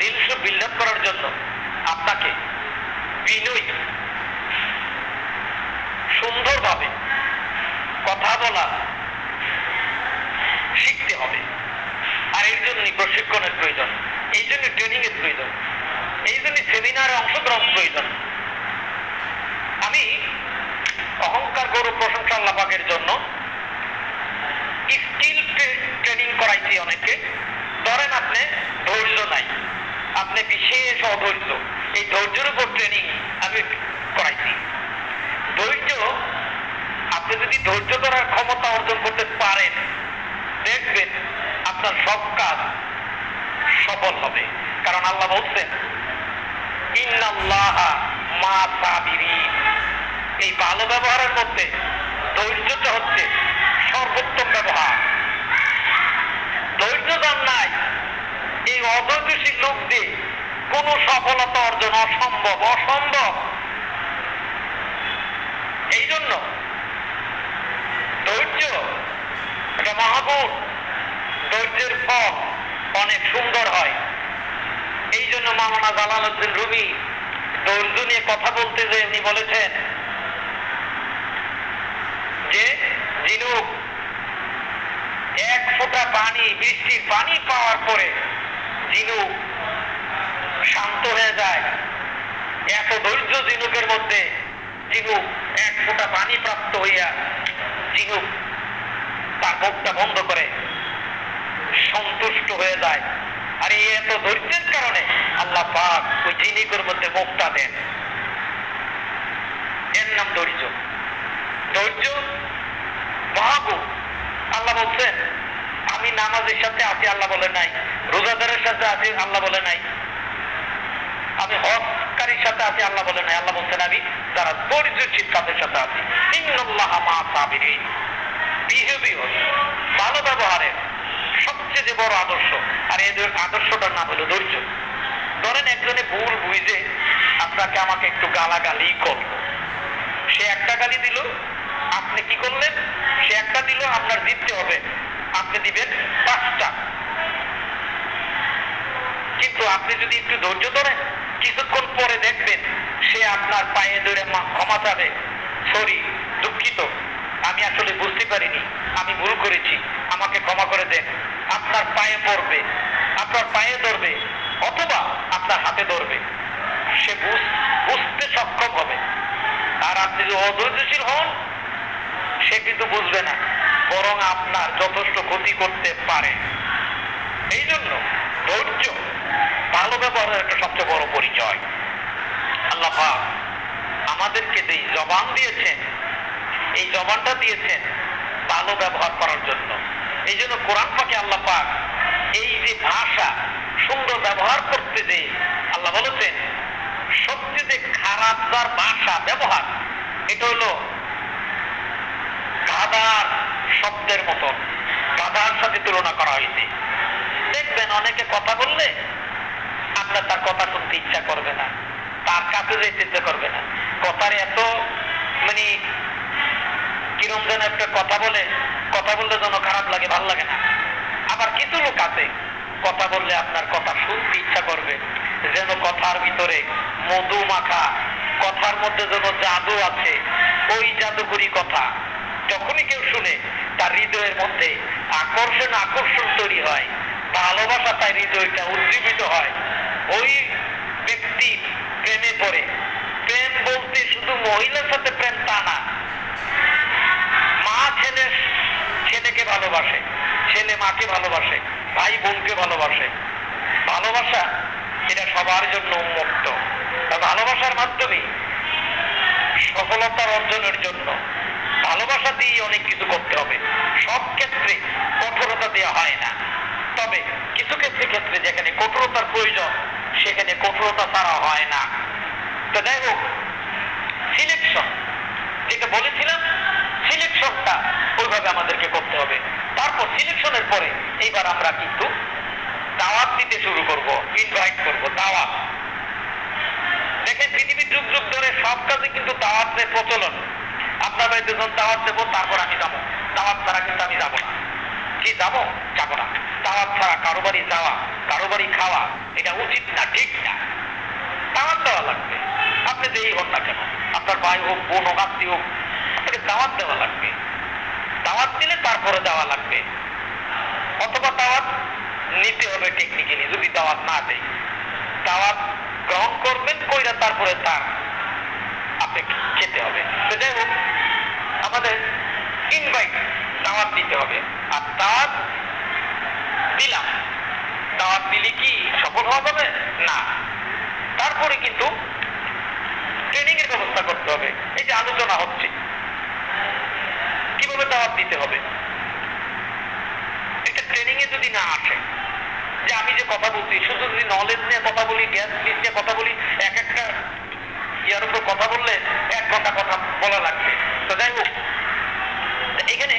রিলেশন বিল্ড আপ করার জন্য আপনাকে বিনয়ী, সুন্দরভাবে কথা বলা শিখতে হবে। আর এর জন্যই প্রশিক্ষণের প্রয়োজন, এই জন্য ট্রেনিং এর প্রয়োজন, এই জন্য সেমিনারে অংশগ্রহণ প্রয়োজন। আমি অহংকার, গৌরব, প্রশংসা আল্লাহ পাকের জন্য স্কিল ট্রেনিং করাইছি অনেকে। ধরেন আপনি ধৈর্য নাই, আপনি বিশেষ অধৈর্য, এই ধৈর্যের উপর ট্রেনিং আমি করাইছি। ধৈর্য, আপনি যদি ধৈর্য ধরার ক্ষমতা অর্জন করতে পারেন, দেখবেন আপনার সব কাজ সফল হবে। কারণ আল্লাহ বলছেন ইন্নাল্লাহা মা সাবিরিন। এই ভালো ব্যবহারের মধ্যে ধৈর্যটা হচ্ছে সর্বোত্তম ব্যবহার। ধৈর্য যার নাই, এই অধৈর্যশীল লোক দিয়ে কোন সফলতা অর্জন অসম্ভব, অসম্ভব। এই জন্য ধৈর্য এটা মহাগুণ, ধৈর্যের ফল অনেক সুন্দর হয়। এই জন্য মাওলানা জালালউদ্দিন রুমি ধৈর্য নিয়ে কথা বলতে যে উনি বলেছেন যে ঝিনুক এক ফোঁটা পানি, বৃষ্টির পানি পাওয়ার পরে ঝিনুক শান্ত হয়ে যায়। এত ধৈর্য ঝিনুকের মধ্যে, ঝিনুক এক ফোঁটা পানি প্রাপ্ত হইয়া ঝিনুক তার মুখটা বন্ধ করে সন্তুষ্ট হয়ে যায়। আর এই এত ধৈর্যের কারণে আল্লাহ পাক ওই ঝিনুকের মধ্যে মুখটা দেন। এর নাম ধৈর্য। ধৈর্য মহাগুণ। আল্লাহ বলছেন আমি নামাজের সাথে আছি, আল্লাহ বলে নাই। রোজাদারের সাথে আছি, আল্লাহ বলে নাই। আমি হজকারীর সাথে আছি, আল্লাহ বলে নাই। আল্লাহ বলছেন আমি যারা ধৈর্যশীল তাদের সাথে আছি। ইন্নাল্লাহা মা সাবিরিন। বিহেভিয়র, ভালো ব্যবহারের সবচেয়ে যে বড় আদর্শ, আর এই আদর্শটার নাম হলো ধৈর্য। ধরেন একজনে ভুল বুঝে আপনাকে আমাকে একটু গালাগালি করল, সে একটা গালি দিল, আপনি কি করলেন? সে একটা দিল, আপনার দিতে হবে, আপনি দিবেন 5টা। কিন্তু আপনি যদি একটু ধৈর্য ধরেন, কিছুক্ষণ পরে দেখবেন সে আপনার পায়ে ধরে ক্ষমা চাবে, সরি, দুঃখিত, আমি আসলে বুঝতে পারিনি, আমি ভুল করেছি, আমাকে ক্ষমা করে দেন। আপনার পায়ে পড়বে, আপনার পায়ে ধরবে, অথবা আপনার হাতে ধরবে। সে বুঝতে সক্ষম হবে। আর আপনি যদি অধৈর্যশীল হন, সে কিন্তু বুঝবে না, বরং আপনার যথেষ্ট ক্ষতি করতে পারে। এই জন্য ধৈর্য ভালো ব্যবহারের একটা সবচেয়ে বড় পরিচয়। আল্লাহ পাক আমাদেরকে যে জবান দিয়েছেন, এই জবানটা দিয়েছেন ভালো ব্যবহার করার জন্য। এই জন্য কোরআন পাকে আল্লাহ পাক এই যে ভাষা সুন্দর ব্যবহার করতে যে আল্লাহ বলেছেন সবচেয়ে খারাপ যার ভাষা ব্যবহার, এটা হলো গাধার শব্দের মতন, গাধার সাথে তুলনা করা হয়েছে। দেখবেন অনেকে কথা বললে আপনার তার কথা শুনতে ইচ্ছা করবে না, তার কাছে যেতে ইচ্ছা করবে না। কথার এত মানে কিরম যেন একটা কথা বললে যেন খারাপ লাগে, ভালো লাগে না। আবার কিছু লোক আছে কথা বললে আপনার কথা শুনতে ইচ্ছা করবে, যেন কথার ভিতরে মধু মাখা, কথার মধ্যে যেন জাদু আছে। ওই জাদুকরি কথা যখনই কেউ শুনে তার হৃদয়ের মধ্যে আকর্ষণ তৈরি হয়, ভালোবাসা তার হৃদয়টা উজ্জীবিত হয়, ওই ব্যক্তি প্রেমে পড়ে। প্রেম বলতে শুধু মহিলার সাথে প্রেম তা না, মা ছেলেকে ভালোবাসে, ছেলে মাকে ভালোবাসে, ভাই বোনকে ভালোবাসে। ভালোবাসা এটা সবার জন্য উন্মুক্ত। ভালোবাসার মাধ্যমে সফলতা অর্জনের জন্য ভালোবাসা দিয়ে অনেক কিছু করতে হবে। সব ক্ষেত্রে কঠোরতা দেওয়া হয় না, তবে কিছু ক্ষেত্রে যেখানে কঠোরতার প্রয়োজন সেখানে কঠোরতা ছাড়া হয় না। তো যাই হোক, সিলেকশন যেটা বলেছিলাম, সিলেকশনটা ওইভাবে আমাদেরকে করতে হবে। তারপর সিলেকশনের পরে এইবার আমরা কিন্তু দাওয়াত দিতে শুরু করব, ইনভাইট করব। দাওয়াত দেখেন পৃথিবীর যুগ যুগ ধরে সব কাজে কিন্তু দাওয়াতের প্রচলন। আপনার বাড়িতে যখন দাওয়াত দেবো তারপর আমি যাবো, দাওয়াত ছাড়া কিন্তু আমি যাবো না। কি যাবো? যাবো না। দাওয়াত ছাড়া কারো বাড়ি যাওয়া, কারো বাড়ি খাওয়া এটা উচিত না, ঠিক না। দাওয়াত দেওয়া লাগবে, আপনি যেই হন না কেন, আপনার ভাই হোক, বোন হোক, আত্মীয় হোক, আপনাকে দাওয়াত দেওয়া লাগবে। দাওয়াত দিলে তারপরে দেওয়া লাগবে, অথবা দাওয়াত নিতে হবে টেকনিক্যালি। যদি দাওয়াত না দেয়, দাওয়াত গ্রহণ করবেন, কইরা তারপরে তার আপনি খেতে হবে। তো যাই হোক, আমাদের ইনভাইট, দাওয়াত দিতে হবে। আর দাওয়াত দিলাম, দাওয়াত দিলে কি সফল হওয়া যাবে না? তারপরে কিন্তু ট্রেনিং এর ব্যবস্থা করতে হবে। এই যে আলোচনা হচ্ছে কিভাবে দাওয়াত দিতে হবে, এটা ট্রেনিং এ যদি না আসে, যে আমি যে কথা বলছি শুধু যদি নলেজ নিয়ে কথা বলি, জ্ঞান নিয়ে কথা বলি, এক একটা ইয়ার উপর কথা বললে 1 ঘন্টা কথা বলা লাগবে। তো যাই হোক, এখানে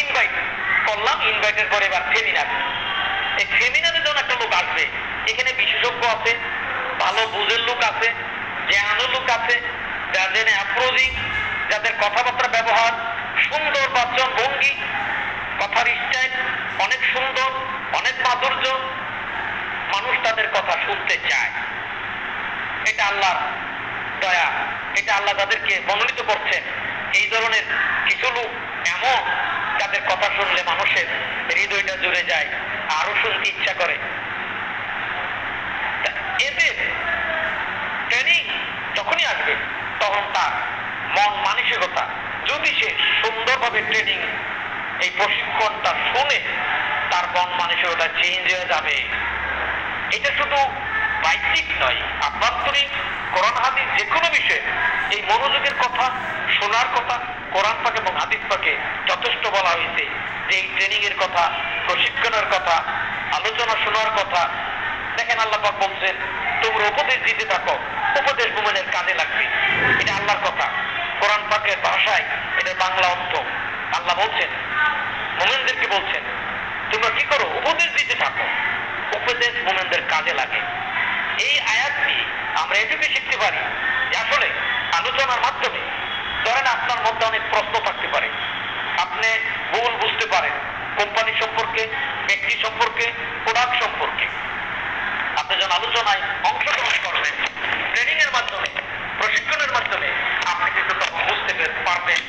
ইনভাইট করলাম, ইনভাইটের পরে এবার সেমিনার। এই সেমিনারে যখন একটা লোক আসবে, এখানে বিশেষজ্ঞ আছে, ভালো বুঝের লোক আছে, জ্ঞানের লোক আছে, যাদের অ্যাপ্রোচিং, যাদের কথাবার্তা ব্যবহার সুন্দর, বাচন ভঙ্গি, কথার স্টাইল অনেক সুন্দর, অনেক মাধুর্য, মানুষ তাদের কথা শুনতে চায়। এটা আল্লাহর দয়া, এটা আল্লাহ তাদেরকে মনোনীত করছেন। এই ধরনের কিছু লোক এমন, যাদের কথা শুনলে মানুষের হৃদয়টা জুড়ে যায়, আরো শুনতে ইচ্ছা করে। এদের ট্রেনিং যখনই আসবে, তখন তার মন মানসিকতা, যদি সে সুন্দরভাবে ট্রেনিং এই প্রশিক্ষণটা শুনে, তার মন মানসিকতা চেঞ্জ হয়ে যাবে। এটা শুধু বাহ্যিক নয়, আভ্যন্তরিক, কোরআন হাদিস যে কোনো বিষয়ে এই মনোযোগের কথা, শোনার কথা, কোরআন পাক এবং হাদিস পাকে যথেষ্ট বলা হয়েছে যে এই ট্রেনিং এর কথা, প্রশিক্ষণের কথা, আলোচনা শোনার কথা। দেখেন আল্লাহ পাক বলছেন, তোমরা উপদেশ দিতে থাকো, উপদেশ মুমিনের কাজে লাগবে। এটা আল্লাহর কথা, কোরআন পাকের ভাষায় এটা বাংলা অর্থ। আল্লাহ বলছেন, মুমিনদেরকে বলছেন, তোমরা কি করো? উপদেশ দিতে থাকো, উপদেশ মুমিনদের কাজে লাগে। এই আয়াতটি আমরা এটুকু শিখতে পারি যে আসলে আলোচনার মাধ্যমে, ধরেন আপনার মধ্যে অনেক প্রশ্ন থাকতে পারে, আপনি ভুল বুঝতে পারেন কোম্পানি সম্পর্কে, ব্যক্তি সম্পর্কে, প্রোডাক্ট সম্পর্কে। আপনি যখন আলোচনায় অংশগ্রহণ করবেন, ট্রেনিং এর মাধ্যমে, প্রশিক্ষণের মাধ্যমে, আপনি কিন্তু তখন বুঝতে পারবেন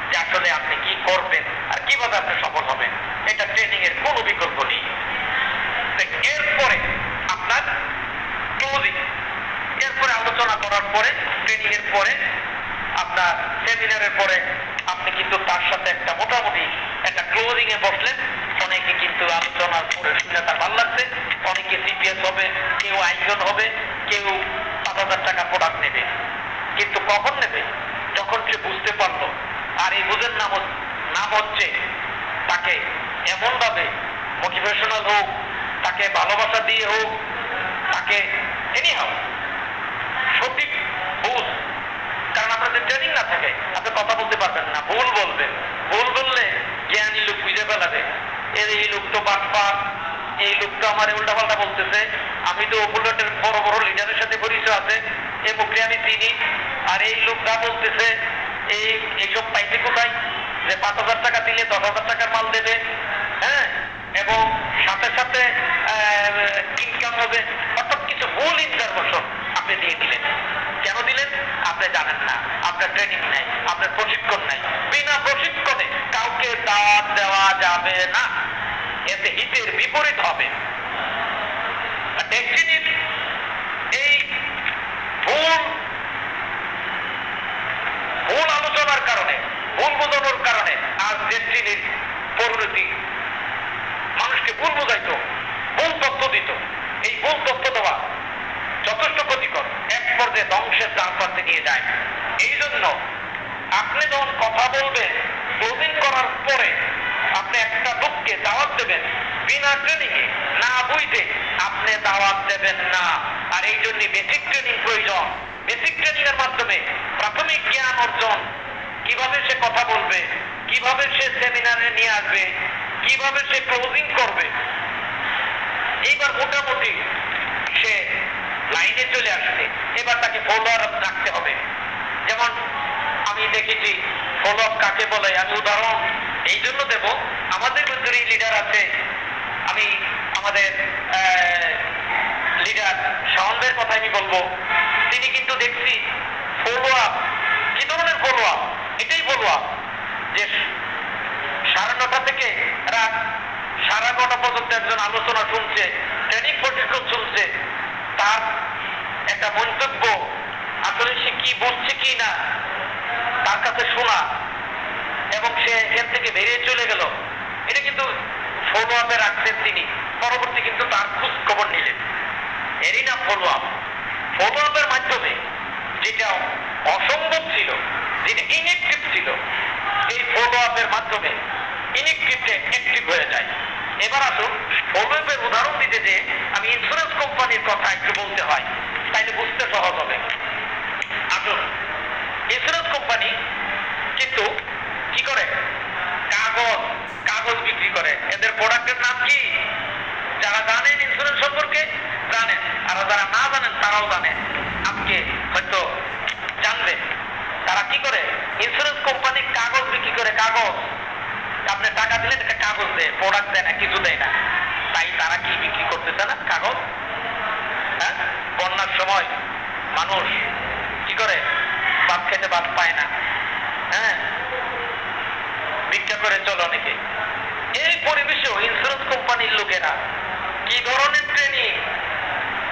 যে আসলে আপনি কি করবেন আর কিভাবে আপনি সফল হবেন। এটা ট্রেনিং এর কোনো বিকল্প নেই। এরপরে আপনার ক্লোজিং, এরপরে আলোচনা করার পরে, ট্রেনিং এর পরে, আপনার সেমিনারের পরে আপনি কিন্তু তার সাথে একটা মোটামুটি একটা ক্লোজিং এ বসলেন। অনেকে কিন্তু আলোচনার পরে শুনে তার ভালো লাগছে, অনেকে সিপিএস হবে, কেউ আইজন হবে, কেউ 5,000 টাকা প্রোডাক্ট নেবে। কিন্তু কখন নেবে? যখন সে বুঝতে পারলো। আর এই বুঝের নাম হচ্ছে তাকে এমন ভাবে মোটিভেশনাল হোক, তাকে ভালোবাসা দিয়ে হোক, তাকে এনি হোক সঠিক বুঝ। কারণ আপনাদের ট্রেনিং না থাকে, আপনি কথা বলতে পারবেন না, ভুল বলবেন। ভুল বললে জ্ঞানী লোক বুঝে ফেলাবে, এই লোক তো বাটপার, এই লোক তো আমার উল্টাপাল্টা বলতেছে, আমি তো বুলেটের বড় বড় লিডারের সাথে পরিচয় আছে, এই মুখে আমি চিনি। আর এই লোকরা বলতেছে এইসব পাইছে কোথায়, যে 5,000 টাকা দিলে 10,000 টাকার মাল দেবে, হ্যাঁ, এবং সাথে সাথে ইনকাম হবে। অর্থাৎ কিছু ভুল ইনফরমেশন আপনি দিয়ে দিলেন। কেন দিলেন? আপনি জানেন না, আপনার ট্রেনিং নাই, আপনার প্রশিক্ষণ নাই। বিনা প্রশিক্ষণে কাউকে দাওয়াত দেওয়া যাবে না, এতে হিতের বিপরীত হবে। ডেস্টিনির এই ভুল আলোচনার কারণে, ভুল বোঝানোর কারণে আজ ডেস্টিনির পরিণতি, মানুষকে ভুল বোঝাইতো, ভুল তথ্য দিত। এই ভুল তথ্য দেওয়া যথেষ্ট ক্ষতিকর, এক পর্যায়ে ধ্বংসের দ্বার প্রান্তে নিয়ে যায়। এই জন্য আপনি যখন কথা বলবেন, ক্লোজিং করার পরে আপনি একটা লোককে দাওয়াত দেবেন, বিনা ট্রেনিং এ, না বুঝতে আপনি দাওয়াত দেবেন না। আর এই জন্য বেসিক ট্রেনিং প্রয়োজন। বেসিক ট্রেনিং এর মাধ্যমে প্রাথমিক জ্ঞান অর্জন, কিভাবে সে কথা বলবে, কিভাবে সে সেমিনারে নিয়ে আসবে, কিভাবে সে ক্লোজিং করবে। এইবার মোটামুটি সে লাইনে চলে আসছে, এবার তাকে ফলো আপ রাখতে হবে। যেমন আমি দেখেছি ফলো আপ কাকে বলে, আমি উদাহরণ এই জন্য দেব, আমাদের ভিতরে লিডার আছে, আমি আমাদের লিডার শাওনের কথা আমি বলবো, তিনি কিন্তু দেখছি ফলো আপ, কি ধরনের ফলো আপ, এটাই ফলো আপ যে 9:30 থেকে রাত 11:30 পর্যন্ত একজন আলোচনা শুনছে, ট্রেনিং প্রশিক্ষণ শুনছে, তার একটা মন্তব্য আসলে সে কি বুঝছে কি না তার কাছে শোনা এবং সে এখান থেকে বেরিয়ে চলে গেল, এটা কিন্তু ফলো আপে রাখছেন তিনি, পরবর্তী কিন্তু তার খোঁজ খবর নিলেন, এরই না ফলো আপ। ফলো আপের মাধ্যমে যেটা অসম্ভব ছিল, যেটা ইনএক্টিভ ছিল, এই ফলো আপের মাধ্যমে ইনএক্টিভটা অ্যাক্টিভ হয়ে যায়। এবার আসুন ফলো আপের উদাহরণ দিতে যে আমি ইন্স্যুরেন্স কোম্পানির কথা একটু বলতে হয়, তাইলে বুঝতে সহজ হবে। আসুন, ইন্স্যুরেন্স কোম্পানি কিন্তু কি করে, কাগজ বিক্রি করে। এদের প্রোডাক্টের নাম কি? যারা জানেন ইন্স্যুরেন্স সম্পর্কে জানেন, আর যারা না জানেন তারাও জানেন, আজকে হয়তো জানবেন। তারা কি করে? ইন্স্যুরেন্স কোম্পানি কাগজ বিক্রি করে। কাগজ, আপনি টাকা দিলে একটা কাগজ দেয়, প্রোডাক্ট দেয় না, কিছু দেয় না। তাই তারা কি বিক্রি করতেছে না? কাগজ। হ্যাঁ, বন্যার সময় মানুষ কি করে? ভাত খেতে ভাত পায় না, হ্যাঁ, ভিক্ষা করে চলে অনেকে। এই পরিবেশেও ইন্স্যুরেন্স কোম্পানির লোকেরা কি ধরনের ট্রেনিং,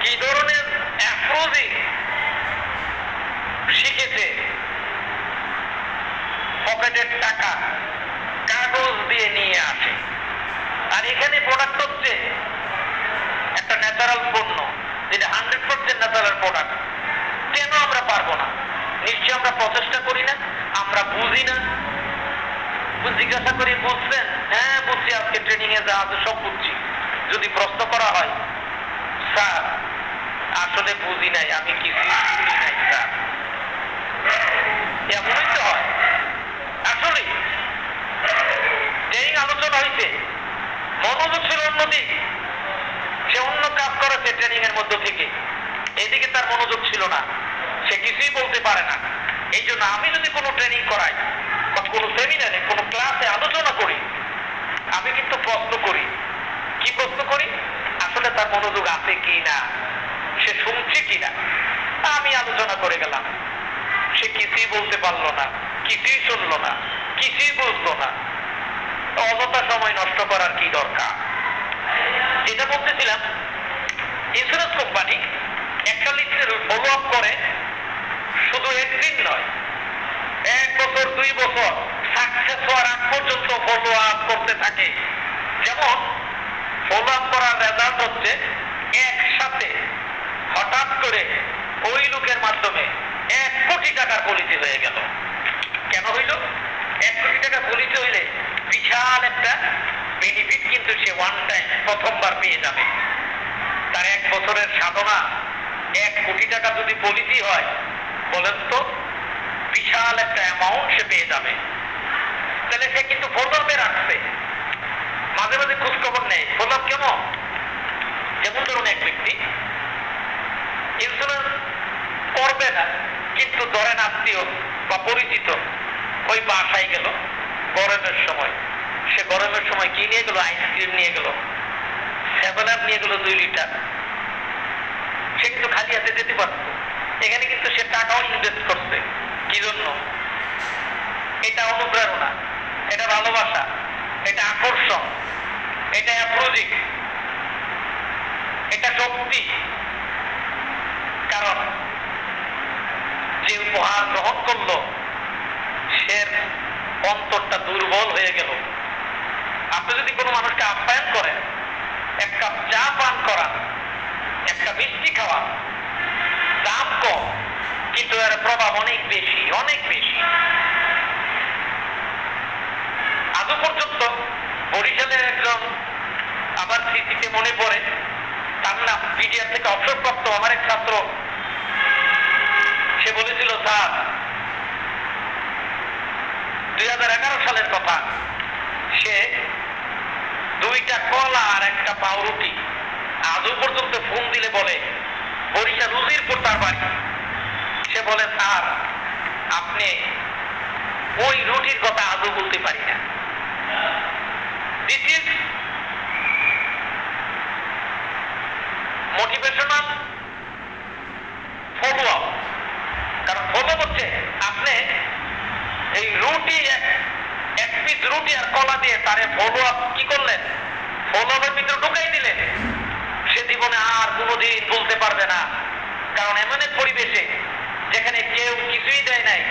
কি ধরনের অ্যাপ্রোচিং শিখেছে, পকেটের টাকা কাগজ দিয়ে নিয়ে আসে। আর এখানে প্রোডাক্ট হচ্ছে একটা ন্যাচারাল পণ্য, যেটা 100% ন্যাচারাল প্রোডাক্ট। কেন আমরা পারবো না? নিশ্চয় আমরা প্রচেষ্টা করি না, আমরা বুঝি না। জিজ্ঞাসা করি, বুঝছেন? হ্যাঁ বুঝছি, আজকে ট্রেনিং এ যা আছে সব বুঝছি। যদি প্রশ্ন করা হয়, স্যার আসলে বুঝি নাই, আমি কিছু শুনি নাই স্যার, এমনই তো হয়। আসলে ট্রেনিং আলোচনা হয়েছে, মনোযোগ ছিল অন্যদিক, সে অন্য কাজ করেছে ট্রেনিং এর মধ্য থেকে, এদিকে তার মনোযোগ ছিল না, সে কিছুই বলতে পারে না। এই জন্য আমি যদি কোনো ট্রেনিং করাই বা কোনো সেমিনারে, কোনো ক্লাসে আলোচনা করি, আমি কিন্তু প্রশ্ন করি। কি প্রশ্ন করি? আসলে তার মনোযোগ আছে কি না, সে শুনছে কিনা। আমি আলোচনা করে গেলাম, সে কিছুই বলতে পারলো না, কিছুই শুনলো না, কিছুই বুঝলো না, অযথা সময় নষ্ট করার কি দরকার? যেটা বলতেছিলাম, ইন্স্যুরেন্স কোম্পানি একটা লিস্টের ফলো আপ করে, শুধু একদিন নয়, 1 বছর 2 বছর সাকসেস হওয়ার আগ পর্যন্ত ফলো আপ করতে থাকে। যেমন ফলো আপ করার রেজাল্ট হচ্ছে একসাথে হঠাৎ করে ওই লোকের মাধ্যমে 1 কোটি টাকার পলিসি হয়ে গেল। কেন হইল? 1 কোটি টাকা পলিসি হইলে বিশাল একটা বেনিফিট কিন্তু সে ওয়ান টাইম প্রথমবার পেয়ে যাবে। তার 1 বছরের সাধনা 1 কোটি টাকা যদি পলিসি হয়, বলেন তো বিশাল একটা অ্যামাউন্ট সে পেয়ে যাবে। তাহলে সে কিন্তু ফলো আপে রাখছে, মাঝে মাঝে খোঁজ খবর নেই। ফলো আপ কেমন? যেমন ধরুন এক ব্যক্তি ইন্স্যুরেন্স করবে না, কিন্তু ধরেন আত্মীয় বা পরিচিত ওই বাসায় গেল গরমের সময়, সে গরমের সময় কি নিয়ে গেল? আইসক্রিম নিয়ে গেল, 7 নিয়ে গেল 2 লিটার। সে কিন্তু খালি হাতে যেতে পারত। এখানে কিন্তু সে টাকাও ইনভেস্ট করছে। কি জন্য? এটা অনুপ্রেরণা, এটা ভালোবাসা, এটা আকর্ষণ, এটা অ্যাপ্রোচিং, এটা শক্তি। কারণ যে উপহার গ্রহণ করলো সে অন্তরটা দুর্বল হয়ে গেল। আপনি যদি কোনো মানুষকে আপ্যায়ন করেন, 1 কাপ চা পান করা, একটা মিষ্টি খাওয়া, দাম কম, কিন্তু এর প্রভাব অনেক বেশি, অনেক বেশি। আজও পর্যন্ত বরিশালের একজন, আমার স্মৃতিতে মনে পড়ে, তার নাম বিডিআর থেকে অবসরপ্রাপ্ত আমার এক ছাত্র। সে বলেছিল, স্যার 2011 সালের কথা, সে 2টা কলা আর 1টা পাউরুটি আজও পর্যন্ত ফোন দিলে বলে, বরিশাল উজিরপুর তার বাড়ি। সে বলে, স্যার আপনি ওই রুটির কথা আজও বলতে পারি না। This is motivational follow up. কারণ ফলো হচ্ছে আপনি এই রুটি, এক পিস রুটি আর কলা দিয়ে তারে ফলো আপ কি করলেন, ফলো আপের ভিতরে ঢুকাই দিলেন। সে জীবনে আর কোনোদিন বলতে পারবে না। কারণ এমন এক পরিবেশে যেখানে কেউ কিছুই দেয় নাই,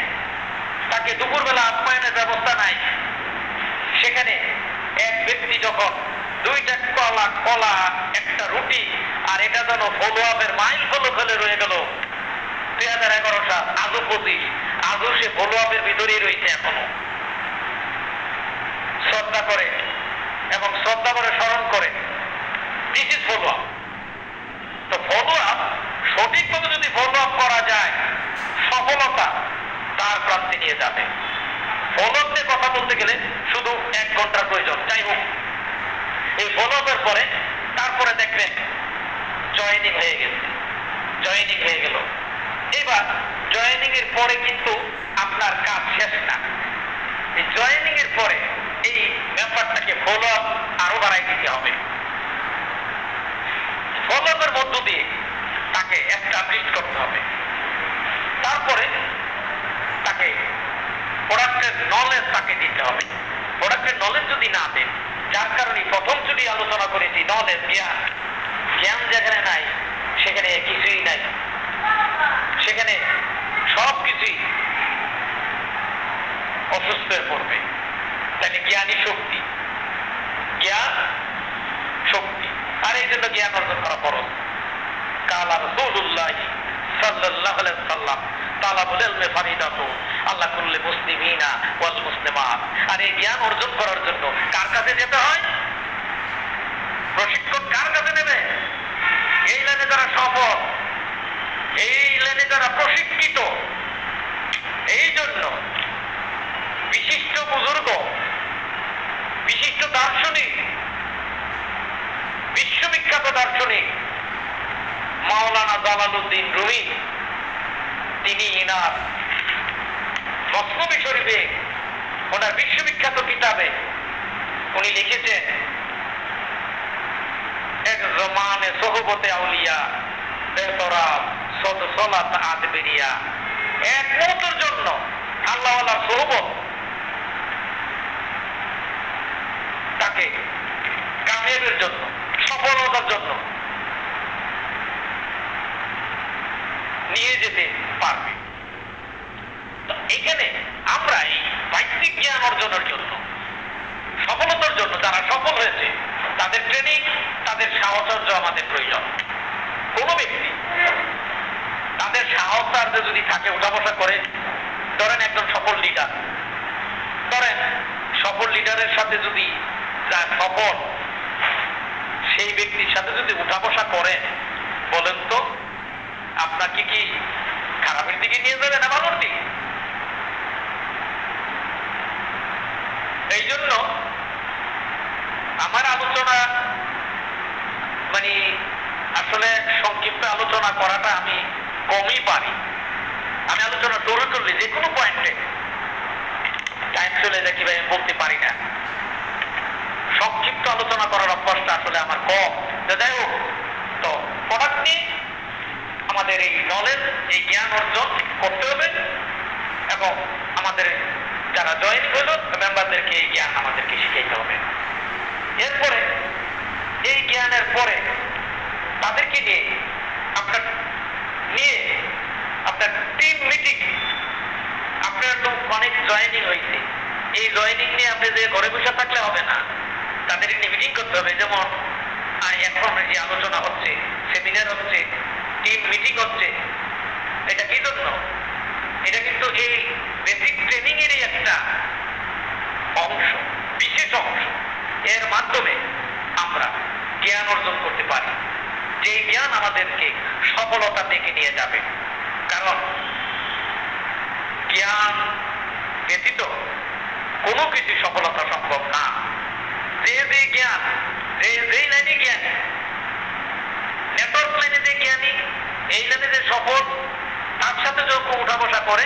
তাকে দুপুরবেলা আপ্যায়নের ব্যবস্থা নাই, সেখানে এক ব্যক্তি যখন 2টা কলা, একটা রুটি আর এটা যেন ফলো আপের মাইল ফলো ফেলে রয়ে গেল 2011 সাল, আজও 25, আজও সে ফলো আপের ভিতরেই রয়েছে। এখনো শ্রদ্ধা করে এবং শ্রদ্ধা করে স্মরণ করে। This is follow up. তো ফলো আপ সঠিকভাবে যদি ফলো আপ করা যায়, সফলতা তার প্রান্তে নিয়ে যাবে। ফলো আপ নিয়ে কথা বলতে গেলে শুধু 1 ঘন্টার প্রয়োজন। যাই হোক, এই ফলো আপের পরে তারপরে দেখবেন জয়েনিং হয়ে গেছে, জয়েনিং হয়ে গেল। এবার জয়েনিং এর পরে কিন্তু আপনার কাজ শেষ না। এই জয়েনিং এর পরে এই ব্যাপারটাকে ফলো আপ আরো বাড়াই দিতে হবে। ফলো আপের মধ্য দিয়ে তাকে এস্টাবলিশ করতে হবে। তারপরে তাকে প্রোডাক্টের নলেজ তাকে দিতে হবে। প্রোডাক্টের নলেজ যদি না দেন, যার কারণে প্রথম যদি আলোচনা করেছি নলেজ, জ্ঞান, জ্ঞান যেখানে নাই সেখানে কিছুই নাই, সেখানে সব কিছুই অসুস্থ হয়ে পড়বে। তাহলে জ্ঞানই শক্তি, জ্ঞান শক্তি। আর এই জন্য জ্ঞান অর্জন করা ফরজ। কালা রাসূলুল্লাহ সাল্লাল্লাহু আলাইহি ওয়াসাল্লাম তালাবুল ইলমি ফারিদাতুন আলা কুল্লি মুসলিমিনা ওয়াল মুসলিমাত। আর এই জ্ঞান অর্জন করার জন্য কার কাছে যেতে হয়? প্রশিক্ষণ কার কাছে নেবে? এই লাইনে যারা সফল, এই লাইনে যারা প্রশিক্ষিত। এই জন্য বিশিষ্ট বুজুর্গ, বিশিষ্ট দার্শনিক, বিশ্ববিখ্যাত দার্শনিক মাওলানা জালালউদ্দিন রুমি, তিনি এনার মসনবী শরীফে, ওনার বিশ্ববিখ্যাত কিতাবে উনি লিখেছেন, এক জমানে সোহবতে আউলিয়া বেতরাব সদ সলাত আদবেরিয়া। এক মুহূর্তের জন্য আল্লাহওয়ালার সোহবত তাকে কামিয়াবের জন্য, সফলতার জন্য নিয়ে যেতে পারবে। তো এখানে আমরা এই বাহ্যিক জ্ঞান অর্জনের জন্য, সফলতার জন্য যারা সফল হয়েছে তাদের ট্রেনিং, তাদের সাহচর্য আমাদের প্রয়োজন। কোন ব্যক্তি তাদের সাহচর্য যদি থাকে, উঠা বসা করে, ধরেন একজন সফল লিডার, ধরেন সফল লিডারের সাথে যদি যা সফল সেই ব্যক্তির সাথে যদি উঠা বসা করে, বলেন তো আপনাকে কি খারাপের দিকে নিয়ে যাবে না ভালোর দিকে? এই জন্য আমার আলোচনা আসলে সংক্ষিপ্ত আলোচনা করাটা আমি কমই পারি। আমি আলোচনা শুরু করলে যে কোনো পয়েন্টে টাইম চলে যায় কিভাবে আমি বলতে পারি না। সংক্ষিপ্ত আলোচনা করার অভ্যাসটা আসলে আমার কম। যাই হোক, তো প্রোডাক্ট নিয়ে আমাদের এই নলেজ, এই জ্ঞান অর্জন করতে হবে এবং আমাদের যারা জয়েন হলো মেম্বারদেরকে এই জ্ঞান আমাদেরকে শিখাইতে হবে। এরপরে এই জ্ঞানের পরে তাদেরকে নিয়ে আপনার টিম মিটিং, আপনার তো অনেক জয়েনিং হয়েছে, এই জয়েনিং নিয়ে আপনি যে ঘরে বসে থাকলে হবে না, তাদেরকে নিয়ে মিটিং করতে হবে। যেমন এখন যে আলোচনা হচ্ছে, সেমিনার হচ্ছে, টিম মিটিং হচ্ছে, এটা কি জন্য? এটা কিন্তু এই বেসিক ট্রেনিং এরই একটা অংশ, বিশেষ অংশ। এর মাধ্যমে আমরা জ্ঞান অর্জন করতে পারি, যে জ্ঞান আমাদেরকে সফলতা দিকে নিয়ে যাবে। কারণ জ্ঞান ব্যতীত কোনো কিছু সফলতা সম্ভব না। যে জ্ঞান, যে লাইনে জ্ঞান, নেটওয়ার্ক লাইনে যে জ্ঞানী, এই লাইনে যে সফল, তার সাথে যখন উঠা বসা করে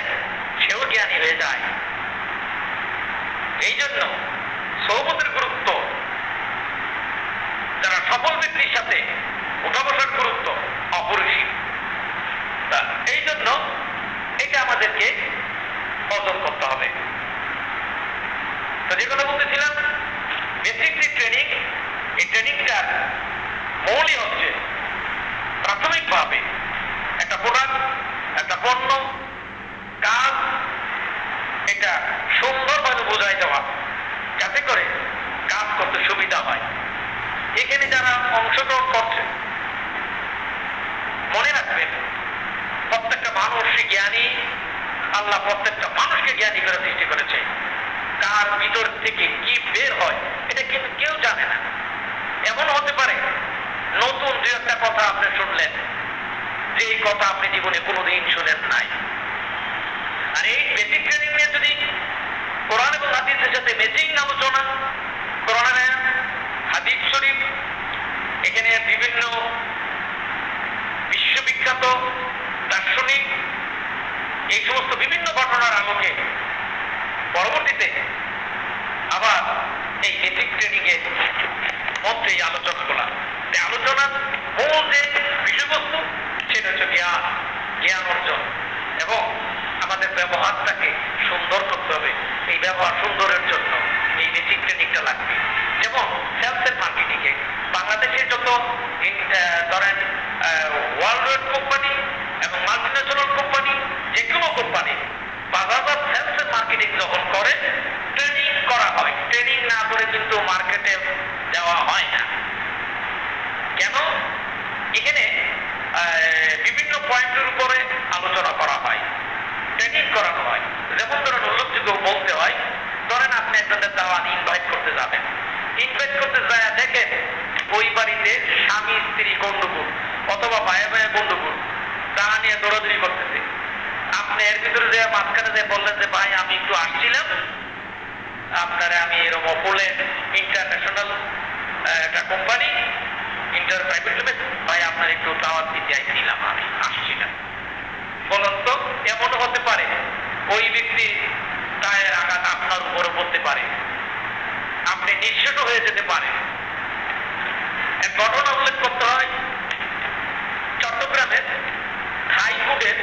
সেও জ্ঞানী হয়ে যায়। এই জন্য সহবতের গুরুত্ব, যারা সফল ব্যক্তির সাথে উঠা বসার গুরুত্ব অপরিসীম। এই জন্য এটা আমাদেরকে অর্জন করতে হবে। তো যে কথা বলতেছিলাম, বেসিক যে ট্রেনিং, এই ট্রেনিংটার মূলই হচ্ছে প্রাথমিকভাবে একটা প্রোডাক্ট, একটা পণ্য, কাজ, এটা সুন্দরভাবে বোঝাই দেওয়া, যাতে করে কাজ করতে সুবিধা হয়। এখানে যারা অংশগ্রহণ করছে মনে রাখবেন, প্রত্যেকটা মানুষ জ্ঞানী। আল্লাহ প্রত্যেকটা মানুষকে জ্ঞানী করে সৃষ্টি করেছে। কার ভিতর থেকে কি বের হয় এটা কিন্তু কেউ জানে না। এমন হতে পারে নতুন দু একটা কথা আপনি শুনলেন, যে এই কথা আপনি জীবনে কোনোদিন শুনেন নাই। আর এই বেসিক ট্রেনিং নিয়ে যদি কোরআন এবং হাদিসের সাথে ম্যাচিং আলোচনা, কোরআনের আয়াত, হাদিস শরীফ, এখানে বিভিন্ন বিশ্ববিখ্যাত দার্শনিক এই সমস্ত বিভিন্ন ঘটনার আলোকে পরবর্তীতে আবার এই বেসিক ট্রেনিং এর মধ্যে এই আলোচনাগুলা, এই আলোচনার মূল যে বিষয়বস্তু সেটা হচ্ছে জ্ঞান, জ্ঞান অর্জন এবং আমাদের ব্যবহারটাকে সুন্দর করতে হবে। এই ব্যবহার সুন্দরের জন্য এই বেসিক ট্রেনিংটা লাগবে। যেমন সেলসের মার্কেটিং এ বাংলাদেশের যত ধরেন ওয়ার্ল্ড ওয়াইড কোম্পানি এবং মাল্টিন্যাশনাল কোম্পানি, যে কোনো কোম্পানি বাজার সেলসের মার্কেটিং যখন করে, ট্রেনিং করা হয়। ট্রেনিং না করে কিন্তু মার্কেটে দেওয়া হয় না। কেন? এখানে বিভিন্ন পয়েন্টের উপরে আলোচনা করা হয়, ট্রেনিং করানো হয়। যেমন ধরেন উল্লেখযোগ্য বলতে হয়, ধরেন আপনি একজনের দাওয়াত ইনভাইট করতে যাবেন, ইনভাইট করতে যায় দেখেন ওই বাড়িতে স্বামী স্ত্রী গন্ডগোল অথবা ভাইয়ে ভাইয়ে গন্ডগোল, তা নিয়ে দৌড়াদৌড়ি করতেছে। আপনি এর ভিতরে যে মাঝখানে যে বললেন যে ভাই আমি একটু আসছিলাম, আপনারা আমি এরকম অপোলে ইন্টারন্যাশনাল একটা কোম্পানি, ইন্টার প্রাইভেট লিমিটেড, ভাই আপনার একটু দাওয়াত দিতে আইছিলাম, আমি আসছিলাম। বলুন তো, এমনও হতে পারে ওই ব্যক্তি গায়ের আঘাত আপনার উপরে পড়তে পারে, আপনি নিঃশেষ হয়ে যেতে পারে। এক ঘটনা উল্লেখ করতে হয়, চট্টগ্রামের থাই ফুডের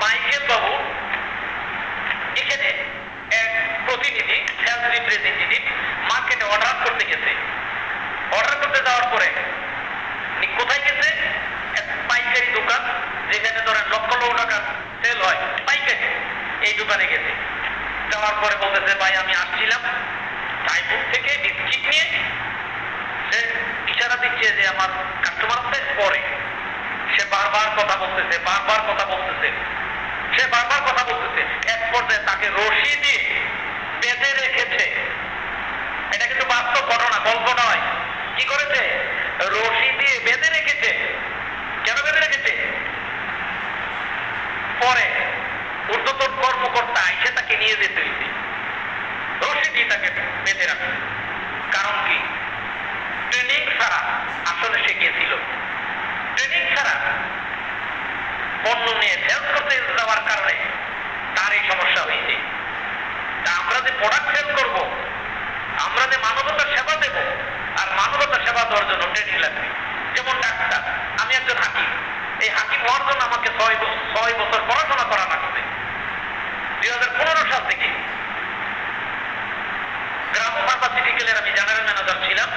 মাইকেল বাবু, এখানে এক প্রতিনিধি, সেলস রিপ্রেজেন্টেটিভ মার্কেটে অর্ডার করতে গেছে। অর্ডার করতে যাওয়ার পরে কোথায় গেছে? এক পাইকারি দোকান, যেখানে ধরেন লক্ষ লক্ষ টাকা সেল হয়, পাইকারি, এই দোকানে গেছে। যাওয়ার পরে বলতেছে ভাই আমি আসছিলাম থাইপুর থেকে বিস্কিট নিয়ে। সে ইশারা দিচ্ছে যে আমার কাস্টমার আছে পরে। সে বারবার কথা বলতেছে, বারবার কথা বলতেছে, সে বারবার কথা বলতেছে। এক পর্যায়ে তাকে রশি দিয়ে বেঁধে রেখেছে। এটা কিন্তু বাস্তব ঘটনা, গল্প নয়। কি করেছে? রশি দিয়ে বেঁধে রেখেছে। কেন বেঁধে রেখেছে? পরে ঊর্ধ্বতন কর্মকর্তা আইসে তাকে নিয়ে যেতে হয়েছে, রশি দিয়ে তাকে বেঁধে রাখছে। কারণ কি? ট্রেনিং ছাড়া আসলে সে গেছিল, ট্রেনিং ছাড়া পণ্য নিয়ে সেলস করতে যাওয়ার কারণে তার এই সমস্যা হয়েছে। তা আমরা যে প্রোডাক্ট সেল করব, আমরা যে মানবতার সেবা দেব, আর মানবতার সেবা দেওয়ার জন্য ট্রেনিং লাগবে। যেমন ডাক্তার, আমি একজন হাকিম, এই হাকিম হওয়ার জন্য আমাকে 6 বছর পড়াশোনা করা লাগবে। 2015 সাল থেকে গ্রাম ফার্মাসিউটিক্যালের আমি জেনারেল ম্যানেজার ছিলাম,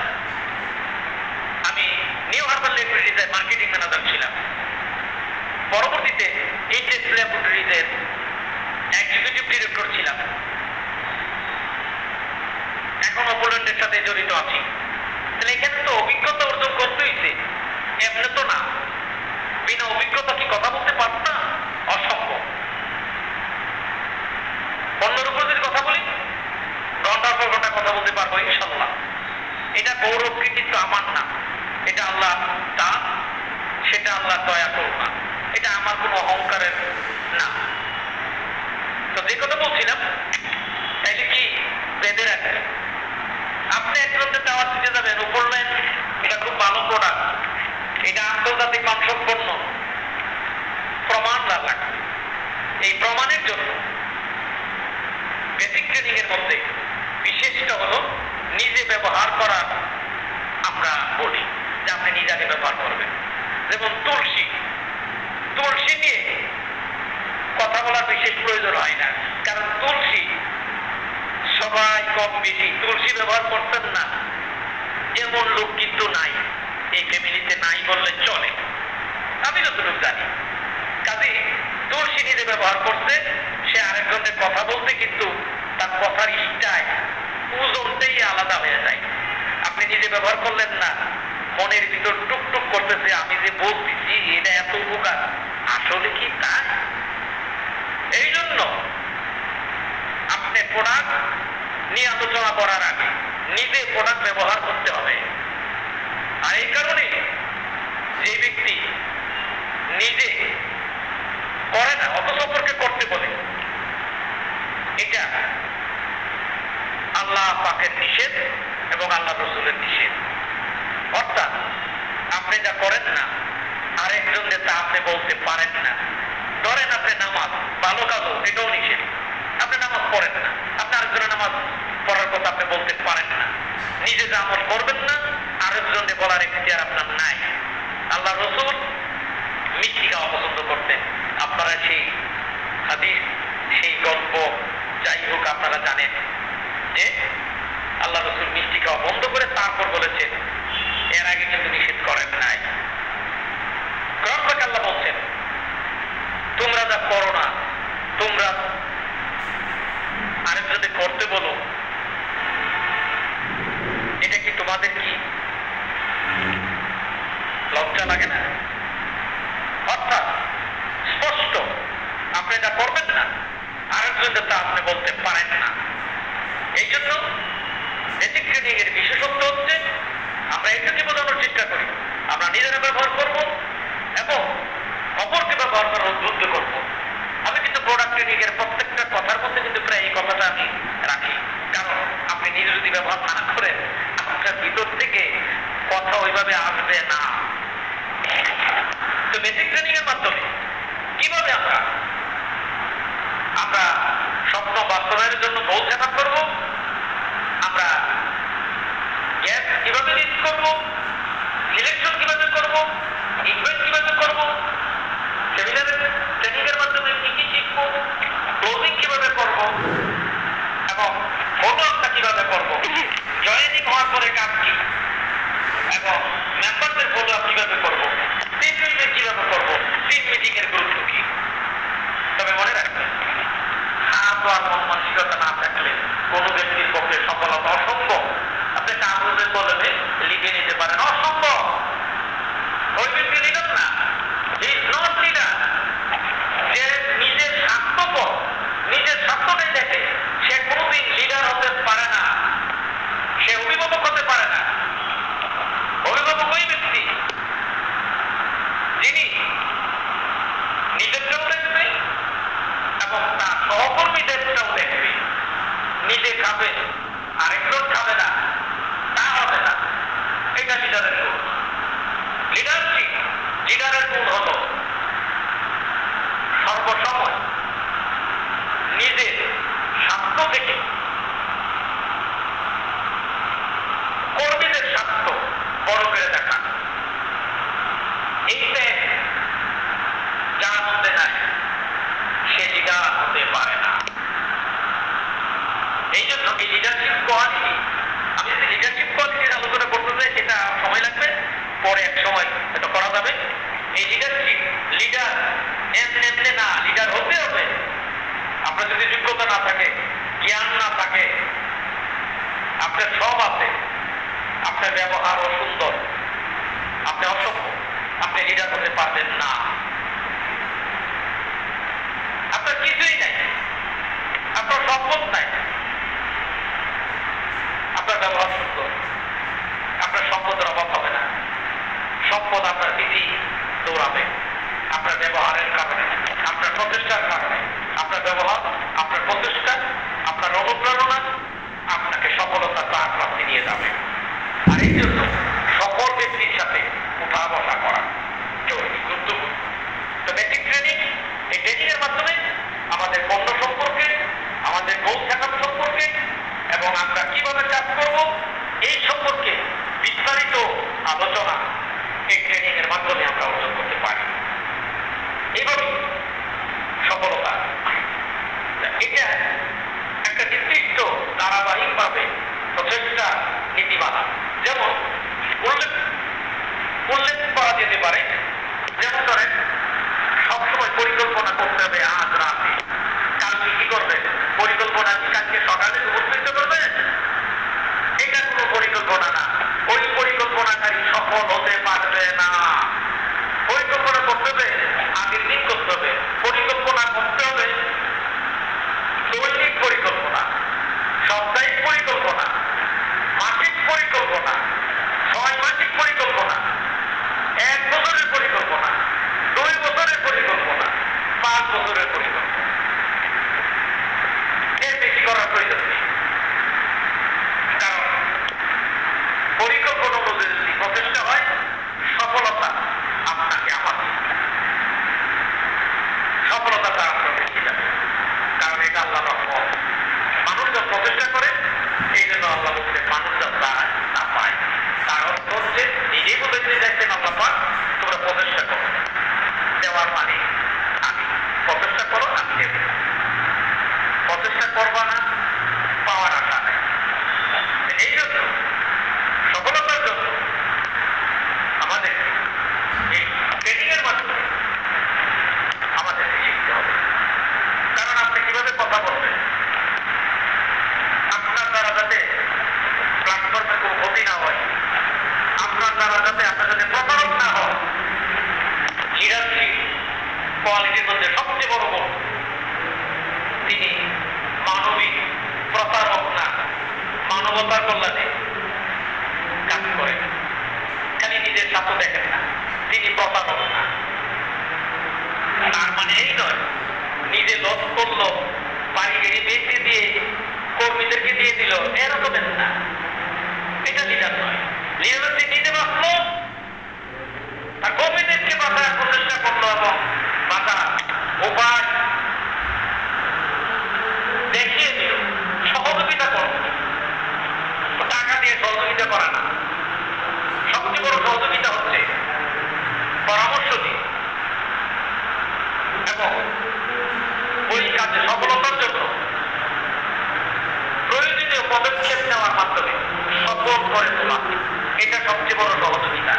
আমি নিউ হারবাল ল্যাবরেটরিজের মার্কেটিং ম্যানেজার ছিলাম। পরবর্তীতে এইচএস ল্যাবরেটরিজের এক্সিকিউটিভ ডিরেক্টর ছিলাম। এখনো পোল্যান্ডের সাথে জড়িত আছি। তাহলে এখানে তো অভিজ্ঞতা অর্জন করতে হয়েছে, এমনি তো না। বিনা অভিজ্ঞতা কি কথা বলতে পারত না? অসম্ভব। অন্যের উপর যদি কথা বলি, ঘন্টার পর ঘন্টা কথা বলতে পারবো ইনশাল্লাহ। এটা গৌরব কৃতিত্ব আমার না, এটা আল্লাহ দান, সেটা আল্লাহ দয়া করুন না, এটা আমার কোনো অহংকারের না। তো যে কথা বলছিলাম, তাইলে কি বেঁধে রাখবে? আপনি একজনদের দাওয়াত দিতে যাবেন, বললেন এটা খুব ভালো প্রোডাক্ট, এটা আন্তর্জাতিক মানসম্পন্ন, প্রমাণ লাগবে। এই প্রমাণের জন্য বেসিক ট্রেনিং এর মধ্যে বিশেষটা হলো নিজে ব্যবহার করার। আমরা বলি যে আপনি নিজেকে ব্যবহার করবেন। যেমন তুলসী, তুলসী নিয়ে কথা বলার বিশেষ প্রয়োজন হয় না, কারণ তুলসী সবাই কম বেশি তুলসী ব্যবহার করতেন না এমন লোক কিন্তু নাই, এই ফ্যামিলিতে নাই বললে চলে, আমি যতটুকু জানি। কাজে তুলসী নিজে ব্যবহার করতে, সে আরেকজনের কথা বলতে কিন্তু তার কথার স্টাইল ওজনটাই আলাদা হয়ে যায়। আপনি নিজে ব্যবহার করলেন না, মনের ভিতর টুকটুক করতেছে আমি যে বলতেছি এটা এত উপকার, আসলে কি তাই? এই জন্য আপনি প্রোডাক্ট নিয়ে আলোচনা করার আগে নিজে প্রোডাক্ট ব্যবহার করতে হবে। আর এই কারণে যে ব্যক্তি নিজে করে না অত সম্পর্কে করতে বলে, এটা আল্লাহ পাকের নিষেধ এবং আল্লাহ রসুলের নিষেধ। অর্থাৎ আপনি যা করেন না আরেকজনকে তা আপনি বলতে পারেন না। ধরেন আপনি নামাজ ভালো কাজও, এটাও নিষেধ। আপনি নামাজ পড়েন না, আপনি আরেকজনের নামাজ পড়ার কথা আপনি বলতে পারেন না। নিজে যে আমল করবেন না আরেকজনকে বলার এখতিয়ার আপনার নাই। আল্লাহ রসুল মিষ্টি খাওয়া পছন্দ করতেন। আপনারা সেই হাদিস, সেই গল্প যাই হোক আপনারা জানেন যে আল্লাহ রসুল মিষ্টি খাওয়া বন্ধ করে তারপর বলেছেন, এর আগে কিন্তু নিষেধ করেন নাই। আল্লাহ বলছেন তোমরা যা করো না, তোমরা আরেকজনকে করতে বলো, এটা কি তোমাদের কি লজ্জা লাগে না? অর্থাৎ স্পষ্ট আপনি যা করবেন না আরেকজনকে তা আপনি বলতে পারেন না। এই জন্য বেসিক ট্রেনিং এর বিশেষত্ব হচ্ছে আমরা এটাকে বোঝানোর চেষ্টা করি আমরা নিজেরা ব্যবহার করব এবং অপরকে ব্যবহার করার উদ্বুদ্ধ করব। আমি কিন্তু প্রোডাক্ট ট্রেনিং এর প্রত্যেকটা কথার মধ্যে কিন্তু প্রায় এই কথাটা আমি রাখি, কারণ আপনি নিজে যদি ব্যবহার না করেন আপনার ভিতর থেকে কথা ওইভাবে আসবে না। তো বেসিক ট্রেনিং এর মাধ্যমে কিভাবে আমরা স্বপ্ন বাস্তবায়নের জন্য গোল সেট আপ করবো, আমরা গ্যাস কিভাবে লিড করবো, সিলেকশন কিভাবে করবো, ইভেন্ট কিভাবে করবো, সেমিনারের ট্রেনিং এর মাধ্যমে কি কি শিখবো, ক্লোজিং কিভাবে করবো এবং ফলো আপটা কিভাবে করবো, জয়েনিং হওয়ার পরে কাজ কি এবং মেম্বারদের ফলো আপ কিভাবে করবো, টিম বিল্ডিং কিভাবে করবো, টিম মিটিং এর গুরুত্ব কি। তবে মনে রাখবেন হাত আর মন মানসিকতা না থাকলে কোনো ব্যক্তির পক্ষে সফলতা অসম্ভব। আপনি কাগজে কলমে লিখে নিতে পারেন, অসম্ভব। ওই ব্যক্তি লিডার না, লিডার যে নিজের স্বার্থপর, নিজের স্বার্থটাই দেখে, সে কোনোদিন লিডার হতে পারে না, সে অভিভাবক হতে পারে না। অভিভাবক ওই ব্যক্তি যিনি নিজেরটাও দেখবে এবং তার সহকর্মীদেরটাও দেখবে। নিজে খাবে আরেকজন খাবে না, তা হবে না। এটা লিডারের গুণ। লিডারশিপ, লিডারের গুণ হল সর্বসময় নিজের স্বার্থ থেকে কর্মীদের স্বার্থ বড় করে দেখা। এইটা যার মধ্যে নাই সে লিডার হতে পারে না। এই জন্য এই লিডারশিপ কোয়ালিটি, আমি যদি লিডারশিপ কোয়ালিটির আলোচনা করতে চাই সেটা সময় লাগবে, পরে এক সময় এটা করা যাবে। এই লিডারশিপ, লিডার এমনি না, লিডার হতে হবে। আপনার যদি যোগ্যতা না থাকে, জ্ঞান না থাকে, আপনার সব আছে, আপনার ব্যবহার অসুন্দর, আপনি অসভ্য, আপনি লিডার হতে পারবেন না। আপনার কিছুই নাই, আপনার সম্পদ নাই, আপনার ব্যবহার সুন্দর, আপনার সম্পদের অভাব হবে না। সম্পদ আপনার দিদি দৌড়াবে আপনার ব্যবহারের কারণে, আপনার প্রচেষ্টার কারণে। আপনার ব্যবহার, আপনার প্রচেষ্টা, আপনার অনুপ্রেরণা আপনাকে সফলতা প্রাপ্তি নিয়ে যাবে। আর এই জন্য সকল ব্যক্তির সাথে উঠা বসা করা জরুরি, গুরুত্বপূর্ণ। তো বেসিক ট্রেনিং, এই ট্রেনিং এর মাধ্যমে আমাদের পণ্য সম্পর্কে, আমাদের গোল থাকার সম্পর্কে এবং আমরা কিভাবে কাজ করব এই সম্পর্কে বিস্তারিত আলোচনা এই ট্রেনিং এর মাধ্যমে আমরা অর্জন করতে পারি। এইভাবে সফলতা এটা একটা নির্দিষ্ট ধারাবাহিকভাবে প্রচেষ্টা নীতিমালা। যেমন উল্লেখ করা যেতে পারে, যেমন ধরেন সবসময় পরিকল্পনা করতে হবে আজ রাতে কালকে কি করবে, পরিকল্পনা কি কালকে সকালে উপস্থিত করবে, এটা কোনো পরিকল্পনা না। ওই পরিকল্পনাকারী সফল হতে পারবে না। পরিকল্পনা করতে হবে আগের দিন করতে হবে, পরিকল্পনা করতে হবে দৈনিক পরিকল্পনা, সাপ্তাহিক পরিকল্পনা, মাসিক পরিকল্পনা, 6 মাসিক পরিকল্পনা, 1 বছরের পরিকল্পনা, 2 বছরের পরিকল্পনা, 5 বছরের পরিকল্পনা। এর বেশি করার প্রয়োজন নেই। কারণ পরিকল্পনা অনুযায়ী যদি প্রচেষ্টা হয়, সফলতা আপনাকে আমাদের সফলতা তার আপনার বেশি যাবে। কারণ এটা আল্লাহ রহমত। মানুষ যা প্রচেষ্টা করে এই জন্য আল্লাহ বলছে মানুষ যা চায় তা পায়। তার অর্থ হচ্ছে নিজেই বলেছে যাচ্ছেন আল্লাহ পাক তোমরা প্রচেষ্টা করো, দেওয়ার মানে আমি প্রচেষ্টা করো আমি দেব। প্রচেষ্টা করবা না পাওয়ার আশা নেই। এই জন্য সফলতার জন্য আমাদের এই ট্রেনিং এর মাধ্যমে আমাদের শিখতে হবে। কারণ আপনি কিভাবে কথা বলবেন, আপনার দ্বারা যাতে প্ল্যাটফর্মে কোনো ক্ষতি না হয়, আপনার দ্বারা যাতে আপনার যাতে প্রতারক না হয়। লিডারশিপ কোয়ালিটির মধ্যে সবচেয়ে বড় গুণ, তিনি মানবিক, প্রতারক না, মানবতার কল্যাণে কাজ করেন। খালি নিজের স্বার্থ দেখেন না, তিনি প্রতারক না। তার মানে এই নয় নিজে লস করলো, বাড়ি গাড়ি বেঁচে দিয়ে কর্মীদেরকে দিয়ে দিল, এরকমের না। এটা লিডার নয়। লিডার হচ্ছে নিজে বাঁচলো আর কর্মীদেরকে বাঁচার প্রচেষ্টা করলো এবং বাঁচার উপায় দেখিয়ে দিল, সহযোগিতা করলো। টাকা দিয়ে সহযোগিতা করা না, সবচেয়ে বড় সহযোগিতা হচ্ছে পরামর্শ দিয়ে এবং ওই কাজে সফলতার জন্য প্রয়োজনীয় পদক্ষেপ নেওয়ার মাধ্যমে সফল করে তোলা। এটা সবচেয়ে বড় সহযোগিতা।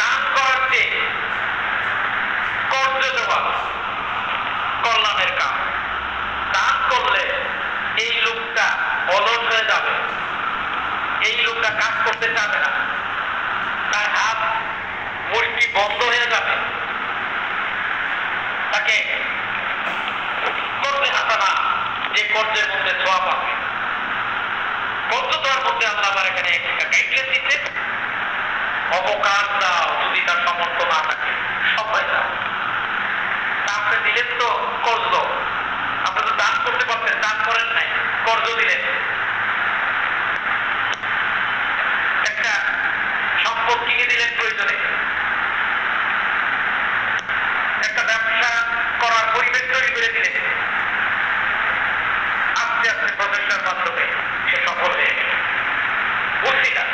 দান করার চেয়ে কর্জ দেওয়া কল্যাণের কাজ। দান করলে এই লোকটা অলস হয়ে যাবে, এই লোকটা কাজ করতে চাবে না, তার হাত মুষ্টি বন্ধ হয়ে যাবে, তাকে করতে হাতা না, যে কর্জের মধ্যে ছোঁয়া পাবে। কর্জ দেওয়ার মধ্যে আল্লাহ আবার এখানে গাইডলাইন দিচ্ছে, অবকাশ দাও যদি তার সামর্থ্য না থাকে, সবাই দাও। আপনি দিলেন তো কর্জ, আপনি তো দান করতে পারতেন, দান করেন নাই, কর্জ দিলেন। একটা সম্পদ কিনে দিলেন প্রয়োজনে, একটা ব্যবসা করার পরিবেশ তৈরি করে দিলেন। আস্তে আস্তে প্রচেষ্টার মাধ্যমে সে সফল হয়ে গেল। উসিলা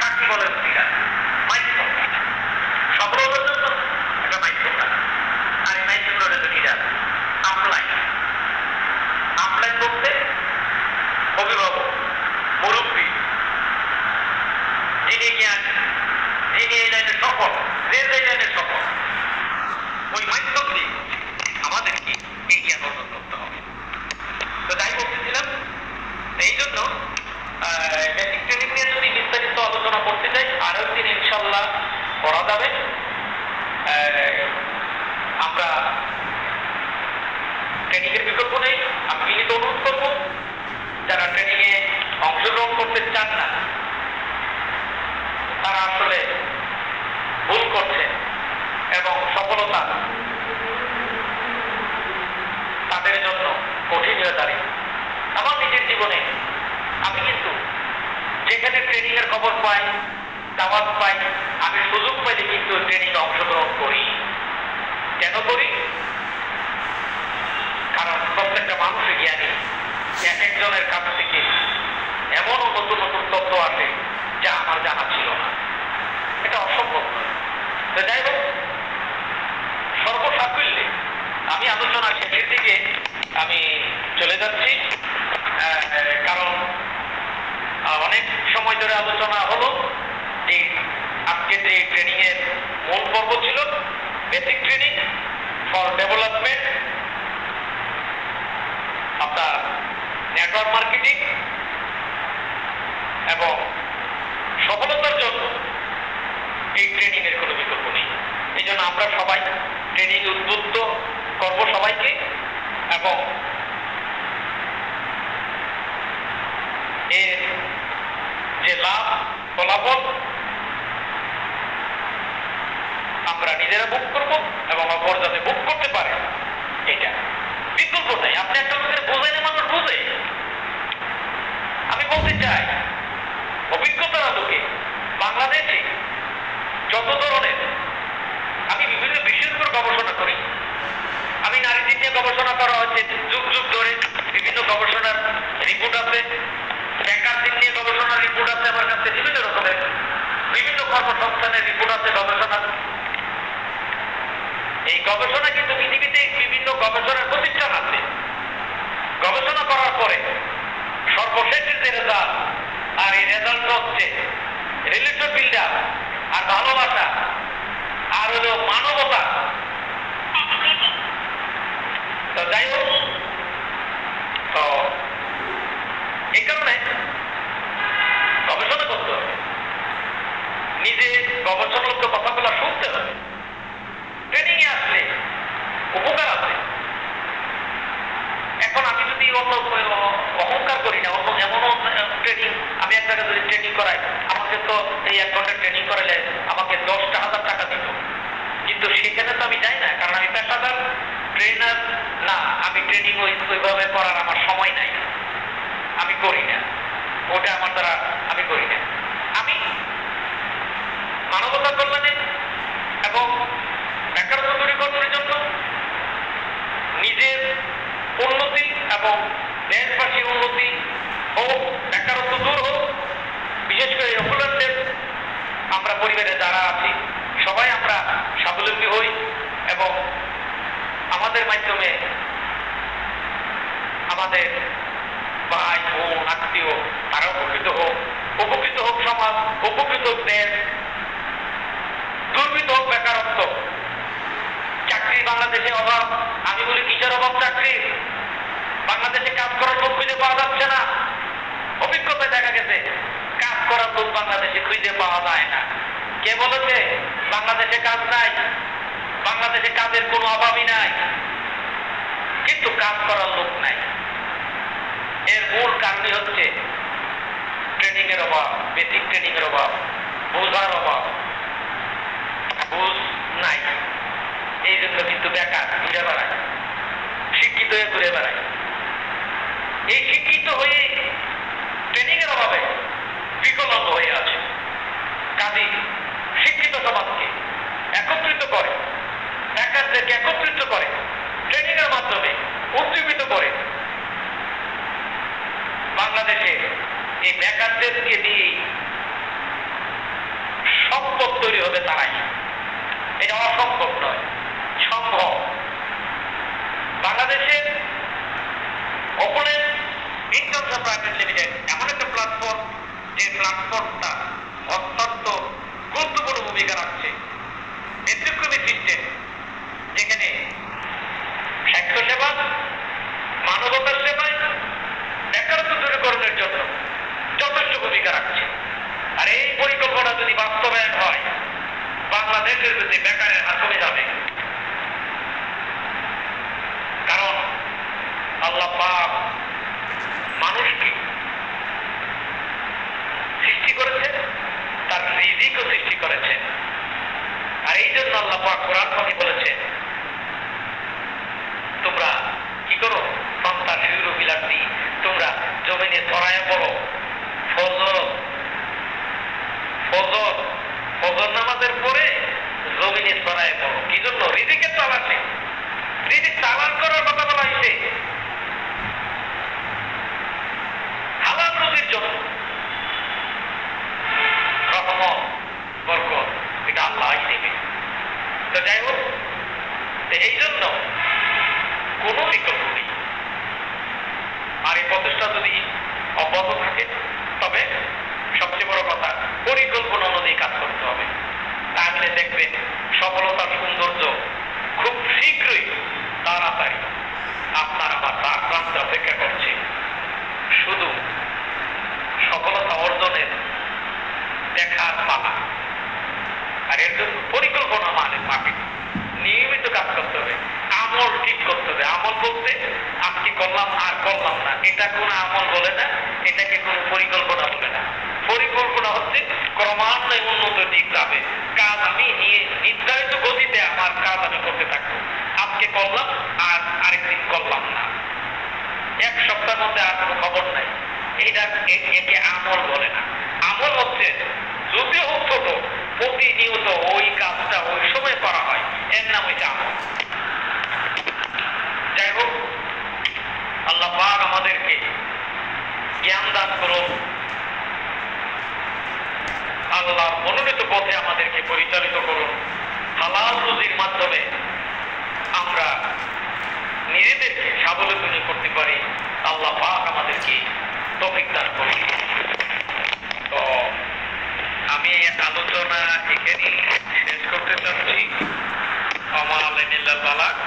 কাকে বলে? উসিলা মাইক্রো সফলতার জন্য একটা মাইক্রো কাজ। আর এই মাইক্রো হলো লিডার। আমলাই আমলাই করতে অভিভাবক, মুরব্বী, যিনি জ্ঞান, যিনি এই লাইনে সফল, যে লাইনে সফল, ওই মাধ্যম দিয়ে আমাদেরকে এই জ্ঞান অর্জন করতে হবে। তো তাই বলতেছিলাম, এই জন্য বেসিক ট্রেনিং নিয়ে যদি বিস্তারিত আলোচনা করতে চাই, আরো একদিন ইনশাল্লাহ করা যাবে। আমরা ট্রেনিং এর বিকল্প নেই। আমি বিনীত অনুরোধ করবো যারা ট্রেনিং এ অংশগ্রহণ করতে চান না, তারা আসলে ভুল করছে এবং সফলতা তাদের জন্য কঠিন হয়ে দাঁড়িয়ে। আমার নিজের জীবনে আমি কিন্তু যেখানে ট্রেনিং এর খবর পাই, দাওয়াত পাই, আমি সুযোগ পাইলে কিন্তু ট্রেনিং এ অংশগ্রহণ করি। কেন করি? কারণ প্রত্যেকটা মানুষই জ্ঞানী, এক একজনের কাছ থেকে এমনও নতুন নতুন তথ্য আসে যা আমার জানা ছিল না। এটা অসম্ভব। তো যাই হোক, সর্বসাকুল্যে আমি আলোচনার শেষের দিকে আমি চলে যাচ্ছি, কারণ অনেক সময় ধরে আলোচনা হলো যে আজকে যে ট্রেনিং এর মূল পর্ব ছিল বেসিক ট্রেনিং ফর ডেভেলপমেন্ট আপনার নেটওয়ার্ক মার্কেটিং এবং সফলতার জন্য এই ট্রেনিং এর কোনো বিকল্প নেই। এই জন্য আমরা সবাই ট্রেনিং উদ্বুদ্ধ করব সবাইকে, এবং এর যে লাভ ফলাফল আমরা নিজেরা ভোগ করব এবং অপর যাতে ভোগ করতে পারে, এটা বিকল্প নাই। আপনি একটা লোকের বোঝাইলে মানুষ বোঝে। আমি বলতে চাই, অভিজ্ঞতার আলোকে বাংলাদেশে যত ধরনের, আমি বিভিন্ন বিষয়ের উপর গবেষণা করি। আমি নারীদের নিয়ে গবেষণা করা হচ্ছে যুগ যুগ ধরে, বিভিন্ন গবেষণার রিপোর্ট আছে। বেকারদের নিয়ে গবেষণার রিপোর্ট আছে আমার কাছে, বিভিন্ন রকমের বিভিন্ন কর্মসংস্থানের রিপোর্ট আছে, গবেষণা। এই গবেষণা কিন্তু পৃথিবীতে বিভিন্ন গবেষণার প্রতিষ্ঠান আছে। গবেষণা করার পরে সর্বশেষের যে রেজাল্ট, আর এই রেজাল্ট হচ্ছে রিলেশন বিল্ডার আর ভালোবাসা আর হলো মানবতা। তো যাই হোক, তো এই কারণে গবেষণা করতে হবে, নিজে গবেষণালব্ধ কথাগুলো শুনতে হবে। ট্রেনিং এ আসলে উপকার আছে। এখন আমি যদি অন্য অহংকার করি না, অন্য এমনও ট্রেনিং, আমি এক জায়গায় যদি ট্রেনিং করাই, আমাকে তো এই 1 ঘন্টা ট্রেনিং করালে আমাকে 10,000 টাকা দিত, কিন্তু সেখানে তো আমি যাই না, কারণ আমি পেশাদার ট্রেনার না। আমি ট্রেনিং ওইভাবে করার আমার সময় নাই, আমি করি না, ওটা আমার দ্বারা আমি করি না। আমি মানবতা কল্যাণে এবং বেকারত্ব দূরীকরণের জন্য, নিজের উন্নতি এবং দেশবাসীর উন্নতি হোক, বেকারত্ব দূর হোক, বিশেষ করে অপরাধের আমরা পরিবারে যারা আছি সবাই আমরা স্বাবলম্বী হই এবং আমাদের মাধ্যমে আমাদের ভাই বোন আত্মীয় তারা উপকৃত হোক সমাজ, উপকৃত হোক দেশ, দুর্বৃত্ত হোক বেকারত্ব। চাকরি বাংলাদেশে অভাব, আমি বলি কিসের অভাব? চাকরি। বাংলাদেশে কাজ করার লোক খুঁজে পাওয়া যাচ্ছে না। অভিজ্ঞতায় দেখা গেছে কাজ করার লোক বাংলাদেশে খুঁজে পাওয়া যায় না। কে বলেছে বাংলাদেশে কাজ নাই? বাংলাদেশে কাজের কোনো অভাবই নাই, কিন্তু কাজ করার লোক নাই। এর মূল কারণই হচ্ছে ট্রেনিং এর অভাব, বেসিক ট্রেনিং এর অভাব, বোঝার অভাব। বুঝ নাই, এই জন্য কিন্তু বেকার ঘুরে বেড়ায়, শিক্ষিত হয়ে ঘুরে বেড়ায়। এই শিক্ষিত হয়ে ট্রেনিং এর অভাবে বিকলাঙ্গ হয়ে আছে। কাজী শিক্ষিত সমাজকে একত্রিত করে, বেকারদেরকে একত্রিত করে, ট্রেনিং এর মাধ্যমে উজ্জীবিত করে বাংলাদেশে এই বেকারদেরকে দিয়ে সম্পদ তৈরি হবে তারাই। এটা অসম্ভব নয়, সম্ভব। বাংলাদেশের অপোনেন্ট ইনকাম প্রাইভেট লিমিটেড এমন একটা প্ল্যাটফর্ম, যে প্ল্যাটফর্মটা অত্যন্ত গুরুত্বপূর্ণ ভূমিকা রাখছে। ব্যতিক্রমী সিস্টেম, যেখানে স্বাস্থ্যসেবা, মানবতার সেবায়, বেকারত্ব দূরীকরণের জন্য যথেষ্ট ভূমিকা রাখছে। আর এই পরিকল্পনা যদি বাস্তবায়ন হয়, বাংলাদেশের প্রতি বেকারের হার কমে যাবে। কারণ আল্লাহ পাক মানুষকে সৃষ্টি করেছে, তার রিজিকও সৃষ্টি করেছে। আর এই জন্য আল্লাহ পাক কোরআন পাকে বলেছেন, তোমরা কি করো? সন্তান শিরু বিলাতি, তোমরা জমিনে ছড়ায় পড়ো। ফজর নামাজের পরে জমিনে ছড়ায় পড়ো। কি জন্য? রিজিকের তালাশে। রিজিক তালাশ করার কথা বলা হয়েছে হালাল রুজির জন্য। রহমত বরকত এটা আল্লাহই দেবে। তো যাই হোক, এই জন্য কোনো বিকল্প নেই। আর এই প্রচেষ্টা যদি অব্যাহত থাকে তবে সবচেয়ে বড় কথা পরিকল্পনা অনুযায়ী কাজ করতে হবে। তাহলে দেখবেন সফলতার সৌন্দর্য খুব শীঘ্রই তাড়াতাড়ি আপনার আমার তার প্রান্তে অপেক্ষা করছে। শুধু সফলতা অর্জনের দেখার পালা। আর এর জন্য পরিকল্পনা মাফিক নিয়মিত কাজ করতে হবে, আমল ঠিক করতে হবে। আমল বলতে আজকে করলাম আর করলাম না, এটা কোন আমল বলে না, এটাকে কোন পরিকল্পনা বলে না। পরিকল্পনা হচ্ছে ক্রমান্বয়ে উন্নত দিক যাবে। কাজ আমি নিয়ে নির্ধারিত গতিতে আমার কাজ আমি করতে থাকবো। আজকে করলাম আর আরেকদিন করলাম না, এক সপ্তাহের মধ্যে আর কোনো খবর নাই, একে আমল বলে না। আমল হচ্ছে যদিও হোক ছোট, প্রতিনিয়ত ওই কাজটা ওই সময় করা হয়, এর নাম হচ্ছে আমল। যাই হোক, আল্লাহ পাক আমাদেরকে জ্ঞান দান করুন, আল্লাহর মনোনীত পথে আমাদেরকে পরিচালিত করুন। হালাল রুজির মাধ্যমে আমরা নিজেদেরকে স্বাবলম্বী করতে পারি। আল্লাহ পাক আমাদেরকে তৌফিক দান করুন। তো আমি আলোচনা এখানেই শেষ করতে চাচ্ছি। আমাল ইল্লাল বালাগ।